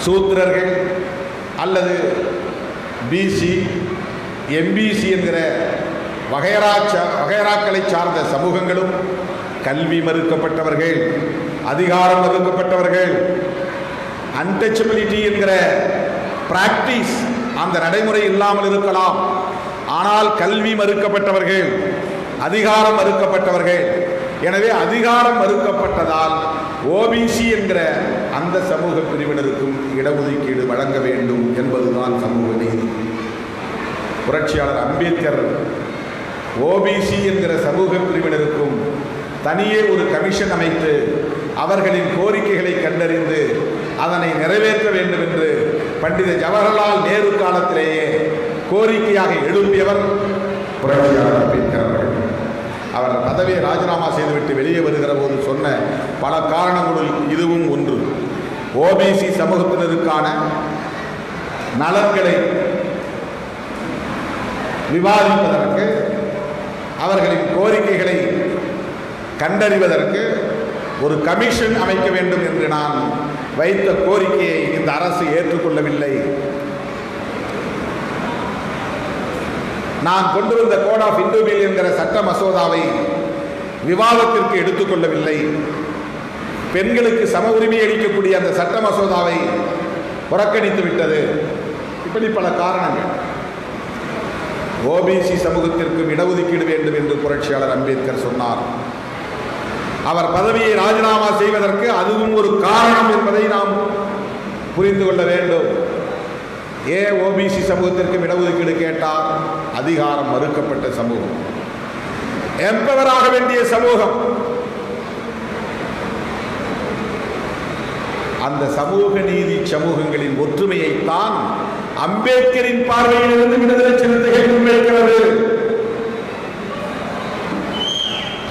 சூத்திரர்கள் அல்லது பிசி, எம்பிசி என்கிற வகைராக்களை சார்ந்த சமூகங்களும் கல்வி மறுக்கப்பட்டவர்கள், அதிகாரம் மறுக்கப்பட்டவர்கள், அன்டச்சபிலிட்டி என்கிற பிராக்டிஸ், அந்த நடைமுறை இல்லாமல் இருக்கலாம், ஆனால் கல்வி மறுக்கப்பட்டவர்கள், அதிகாரம் மறுக்கப்பட்டவர்கள். எனவே அதிகாரம் மறுக்கப்பட்டதால் ஓபிசி என்கிற அந்த சமூக பிரிவினருக்கும் இடஒதுக்கீடு வழங்க வேண்டும் என்பதுதான் சமூக நீதி. புரட்சியாளர் அம்பேத்கர் ஓபிசி என்கிற சமூக பிரிவினருக்கும் தனியே ஒரு கமிஷன் அமைத்து அவர்களின் கோரிக்கைகளை கண்டறிந்து அதனை நிறைவேற்ற வேண்டும் என்று பண்டித ஜவஹர்லால் நேரு காலத்திலேயே கோரிக்கையாக எழுப்பியவர் புரட்சியாளர் அம்பேத்கர் அவர்கள். அவர் பதவியை ராஜினாமா செய்துவிட்டு வெளியே வருகிற போது சொன்ன பல காரணங்களுள் இதுவும் ஒன்று. ஓபிசி சமூகத்தினருக்கான நலன்களை விவாதிப்பதற்கு, அவர்களின் கோரிக்கைகளை கண்டறிவதற்கு ஒரு கமிஷன் அமைக்க வேண்டும் என்று நான் வைத்த கோரிக்கையை இந்த அரசு ஏற்றுக்கொள்ளவில்லை. நான் கொண்டு வந்த கோட் ஆஃப் இண்டிவிஜுவல் என்கிற சட்ட மசோதாவை விவாதத்திற்கு எடுத்துக்கொள்ளவில்லை. பெண்களுக்கு சம உரிமை அளிக்கக்கூடிய அந்த சட்ட மசோதாவை புறக்கணித்து விட்டது. இப்படி பல காரணங்கள். ஓபிசி சமூகத்திற்கும் இடஒதுக்கீடு வேண்டும் என்று புரட்சியாளர் அம்பேத்கர் சொன்னார். அவர் பதவியை ராஜினாமா செய்வதற்கு அதுவும் ஒரு காரணம் என்பதை நாம் புரிந்து கொள்ள வேண்டும். ஏன் ஓபிசி சமூகத்திற்கும் இடஒதுக்கீடு கேட்டார்? அதிகாரம் மறுக்கப்பட்ட சமூகம், எம்பவராக வேண்டிய சமூகம். அந்த சமூக நீதி சமூகங்களின் ஒற்றுமையைத்தான் அம்பேத்கரின் பார்வையில் இருந்து விடுதலை சிறுத்தைகள் முன்வைக்கிறது.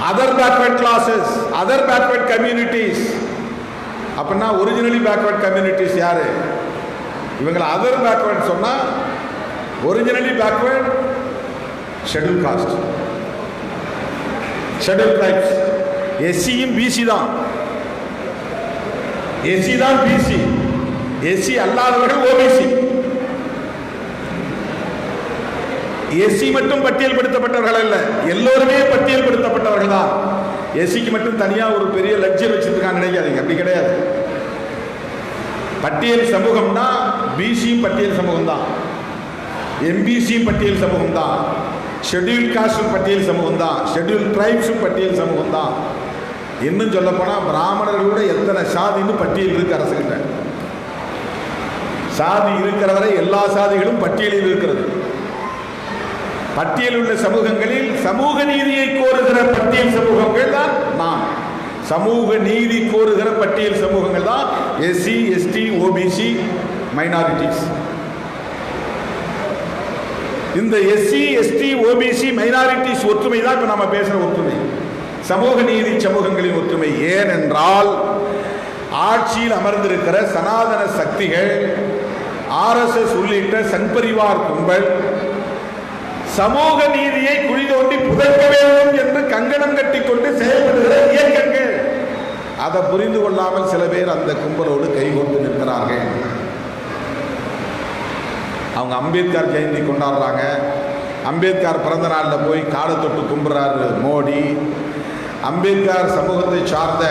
Other backward classes, other backward communities. அப்படின்னா ஒரிஜினலி பேக்வர்ட் கம்யூனிட்டிஸ் யாரு? இவங்களை அதர் பேக்வர்ட் சொன்னா originally backward schedule caste, schedule tribes. எஸ்சியும் பிசி தான், எஸ்சி தான் பிசி, எஸ்சி அல்லாதவர்கள் ஓபிசி. எஸ்சி மட்டும் பட்டியல்படுத்தப்பட்டவர்கள் அல்ல, எல்லோருமே பட்டியல்படுத்தப்பட்டவர்கள் தான். எஸ்சிக்கு மட்டும் தனியா ஒரு பெரிய லட்சியம் வச்சிருக்காங்க நினைக்காதீங்க, அப்படி கிடையாது. பட்டியல் சமூகம்னா பிசியும் பட்டியல் சமூகம் தான், எம்பிசியும் பட்டியல் சமூகம் தான், ஷெட்யூல் காஸ்டும் பட்டியல் சமூகம் தான், ஷெட்யூல் ட்ரைப்ஸும் பட்டியல் சமூகம் தான். இன்னும் சொல்ல போனா பிராமணர்களோட எத்தனை சாதின்னு பட்டியல் இருக்கு அரசுகிட்ட. சாதி இருக்கிறவரை எல்லா சாதிகளும் பட்டியலில் இருக்கிறது. பட்டியல் உள்ள சமூகங்களில் சமூக நீதியை கோருகிற பட்டியல் சமூகங்கள் தான் நாம். சமூக நீதி கோருகிற பட்டியல் சமூகங்கள் தான் எஸ்சி, எஸ்டி, ஓபிசி, மைனாரிட்டிஸ். இந்த எஸ்சி, எஸ்டி, ஓபிசி, மைனாரிட்டிஸ் ஒற்றுமை தான் இப்ப நம்ம பேசுற ஒற்றுமை, சமூக நீதி சமூகங்களின் ஒற்றுமை. ஏனென்றால் ஆட்சியில் அமர்ந்திருக்கிற சனாதன சக்திகள், ஆர்எஸ்எஸ் உள்ளிட்ட சங்பரிவார் கும்பல் சமூக நீதியை குழி தோண்டி புதைக்க வேண்டும் என்று கங்கணம் கட்டிக்கொண்டு செயல்படுகிற இயக்கங்கள். அதை புரிந்து கொள்ளாமல் சில பேர் அந்த கும்பலோடு கைகோர்த்து நிற்கிறார்கள். அவங்க அம்பேத்கர் ஜெயந்தி கொண்டாடுறாங்க, அம்பேத்கர் பிறந்த நாளில் போய் காலை தொட்டு கும்பிடுறாரு மோடி. அம்பேத்கர் சமூகத்தை சார்ந்த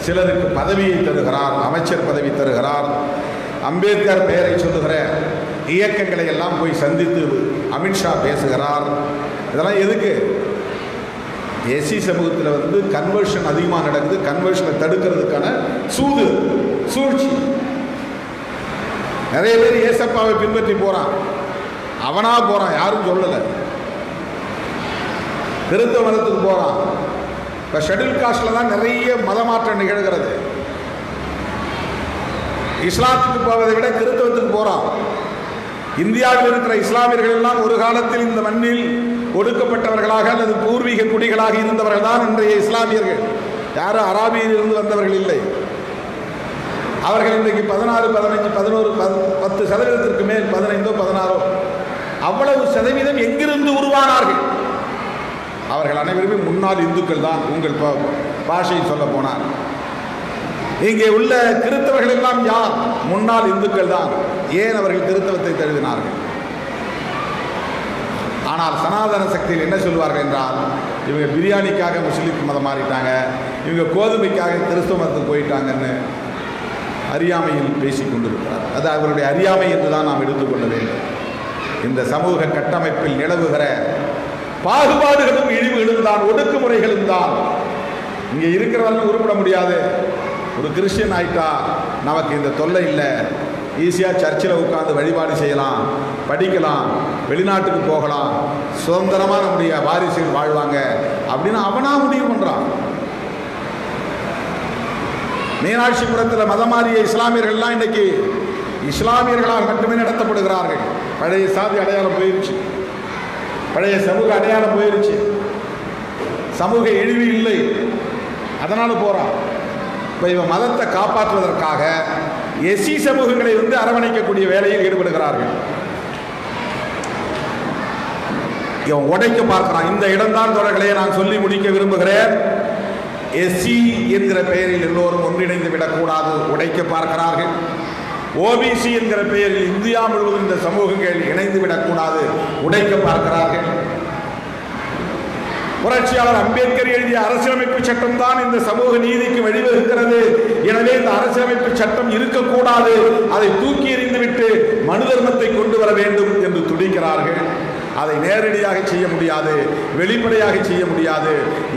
சிலருக்கு பதவியை தருகிறார், அமைச்சர் பதவி தருகிறார். அம்பேத்கர் பெயரை சொல்லுகிற இயக்கங்களை எல்லாம் போய் சந்தித்து அமித்ஷா பேசுகிறார். இதெல்லாம் எதுக்கு? எஸ்சி சமூகத்தில் கன்வர்ஷன் அதிகமாக நடக்குது, கன்வர்ஷனை தடுக்கிறதுக்கான சூழ்ச்சி. நிறைய பேர் ஏசப்பாவை பின்பற்றி போறான், அவனா போறான், யாரும் சொல்லலை. கிறிஸ்தவ மதத்துக்கு போறான். இப்போ ஷெட்யூல் காஸ்ட்ல தான் நிறைய மதமாற்றம் நிகழ்கிறது. இஸ்லாத்துக்கு போவதை விட கிறிஸ்தவத்துக்கு போறான். இந்தியாவில் இருக்கிற இஸ்லாமியர்கள் எல்லாம் ஒரு காலத்தில் இந்த மண்ணில் ஒடுக்கப்பட்டவர்களாக அல்லது பூர்வீக குடிகளாக இருந்தவர்கள் தான் இன்றைய இஸ்லாமியர்கள். யாரும் அராபியில் இருந்து வந்தவர்கள் இல்லை. அவர்கள் இன்றைக்கு 14, 15, 11, 10% மேல், 15, 16 அவ்வளவு சதவீதம் எங்கிருந்து உருவானார்கள்? அவர்கள் அனைவருமே முன்னாள் இந்துக்கள் தான். உங்கள் பாஷையை சொல்ல போனார், இங்கே உள்ள கிறிஸ்தவர்கள் எல்லாம் யார்? முன்னாள் இந்துக்கள் தான். ஏன் அவர்கள் கிறிஸ்தவத்தை தழுவினார்கள்? ஆனால் சனாதன சக்தியில் என்ன சொல்வார்கள் என்றால், இவங்க பிரியாணிக்காக முஸ்லீம் மதம் மாறிட்டாங்க, இவங்க கோதுமைக்காக கிறிஸ்தவ மதத்துக்கு போயிட்டாங்கன்னு அறியாமையில் பேசிக் கொண்டிருக்கிறார். அது அவருடைய அறியாமை என்று தான் நாம் எடுத்துக்கொள்ள வேண்டும். இந்த சமூக கட்டமைப்பில் நிலவுகிற பாகுபாடுகளும் இழிவுகளும் தான், ஒடுக்குமுறைகளும் தான். இங்கே இருக்கிறவர்கள் உருப்பட முடியாது. ஒரு கிறிஸ்டியன் ஆயிட்டா நமக்கு இந்த தொல்லை இல்லை, ஈஸியாக சர்ச்சில் உட்கார்ந்து வழிபாடு செய்யலாம், படிக்கலாம், வெளிநாட்டுக்கு போகலாம், சுதந்திரமாக நம்முடைய வாரிசுகள் வாழ்வாங்க அப்படின்னு அவனா முடிவு பண்ணுறான். மீனாட்சிபுரத்தில் மதமாறிய இஸ்லாமியர்கள்லாம் இன்னைக்கு இஸ்லாமியர்களால் மட்டுமே நடத்தப்படுகிறார்கள். பழைய சாதி அடையாளம் போயிருச்சு, பழைய சமூக அடையாளம் போயிருச்சு, சமூக இழிவு இல்லை, அதனால போறான். இப்போ இவன் மதத்தை காப்பாற்றுவதற்காக எஸ்சி சமூகங்களை அரவணைக்கக்கூடிய வேலையில் ஈடுபடுகிறார்கள். இவன் உடைக்க பார்க்கிறான். இந்த இடம்தான் தொடர்களே நான் சொல்லி முடிக்க விரும்புகிறேன். எஸ்சி என்கிற பெயரில் எல்லோரும் ஒன்றிணைந்து விடக்கூடாது, உடைக்க பார்க்கிறார்கள். ஓபிசி என்கிற பெயரில் இந்தியா முழுவதும் இந்த சமூகங்கள் இணைந்து விடக்கூடாது, உடைக்க பார்க்கிறார்கள். புரட்சியாளர் அம்பேத்கர் எழுதிய அரசியலமைப்பு சட்டம் தான் இந்த சமூக நீதிக்கு வழிவகுக்கிறது. எனவே இந்த அரசியலமைப்பு சட்டம் இருக்கக்கூடாது, அதை தூக்கி எறிந்துவிட்டு மனு தர்மத்தை கொண்டு வர வேண்டும் என்று துடிக்கிறார்கள். அதை நேரடியாக செய்ய முடியாது, வெளிப்படையாக செய்ய முடியாது.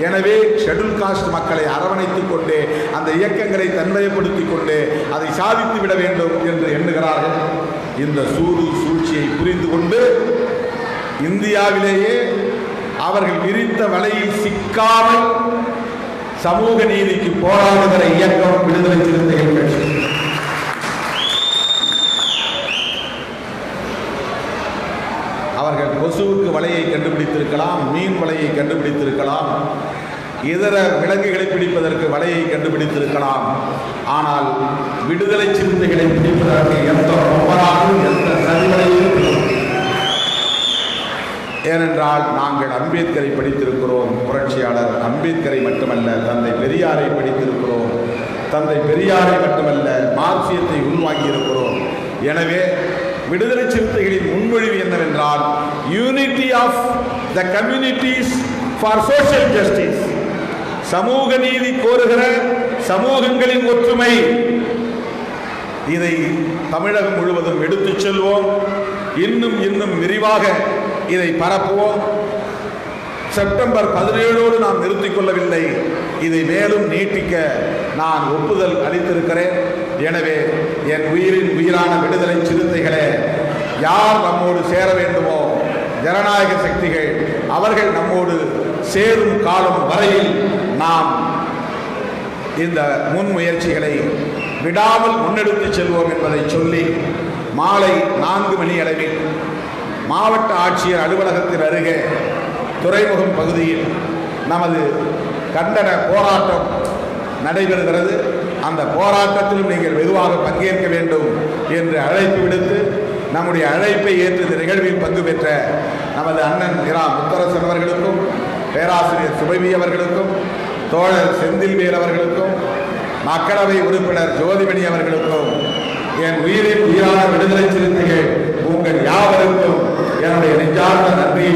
எனவே ஷெட்யூல் காஸ்ட் மக்களை அரவணைத்துக் கொண்டு அந்த இயக்கங்களை தன்மைப்படுத்திக் கொண்டு அதை சாதித்து விட வேண்டும் என்று எண்ணுகிறார்கள். இந்த சூழ்ச்சியை புரிந்து கொண்டு இந்தியாவிலேயே அவர்கள் விரித்த வலையில் சிக்காமல் சமூக நீதிக்கு போராடுகிற இயக்கம் விடுதலை சிறுத்தைகள் கட்சி. அவர்கள் கொசுவுக்கு வலையை கண்டுபிடித்திருக்கலாம், மீன் வலையை கண்டுபிடித்திருக்கலாம், இதர விலங்குகளை பிடிப்பதற்கு வலையை கண்டுபிடித்திருக்கலாம். ஆனால் விடுதலை சிறுத்தைகளை பிடிப்பதற்கு எந்த ஒவ்வொரு எந்த சரிவலையும். ஏனென்றால் நாங்கள் அம்பேத்கரை படித்திருக்கிறோம். புரட்சியாளர் அம்பேத்கரை மட்டுமல்ல, தந்தை பெரியாரை படித்திருக்கிறோம். தந்தை பெரியாரை மட்டுமல்ல, மார்க்சியத்தை உள்வாங்கியிருக்கிறோம். எனவே விடுதலை சிறுத்தைகளின் முன்மொழிவு என்னவென்றால், unity of the communities for social justice, சமூக நீதி கோருகிற சமூகங்களின் ஒற்றுமை. இதை தமிழகம் முழுவதும் எடுத்துச் செல்வோம். இன்னும் இன்னும் விரிவாக இதை பரப்புவோம். செப்டம்பர் 17ஓடு நாம் நிறுத்திக் கொள்ளவில்லை, இதை மேலும் நீட்டிக்க நான் ஒப்புதல் அளித்திருக்கிறேன். எனவே என் உயிரின் உயிரான விடுதலை சிறுத்தைகளே, யார் நம்மோடு சேர வேண்டுமோ ஜனநாயக சக்திகள், அவர்கள் நம்மோடு சேரும் காலம் வரையில் நாம் இந்த முன்முயற்சிகளை விடாமல் முன்னெடுத்து செல்வோம் என்பதை சொல்லி, மாலை 4 மணி அளவில் மாவட்ட ஆட்சியர் அலுவலகத்தின் அருகே துறைமுகம் பகுதியில் நமது கண்டன போராட்டம் நடைபெறுகிறது. அந்த போராட்டத்திலும் நீங்கள் வெகுவாக பங்கேற்க வேண்டும் என்று அழைப்பு விடுத்து, நம்முடைய அழைப்பை ஏற்று இந்த நிகழ்வில் பங்கு பெற்ற நமது அண்ணன் இரா முத்தரசன் அவர்களுக்கும், பேராசிரியர் சுபவி அவர்களுக்கும், தோழர் செந்தில்வேல் அவர்களுக்கும், மக்களவை உறுப்பினர் ஜோதிமணி அவர்களுக்கும், என் உயிரின் உயிரான விடுதலை சிறுத்தைகள் உங்கள் யாவருக்கும் என்னுடைய நெஞ்சார்ந்த நன்றியை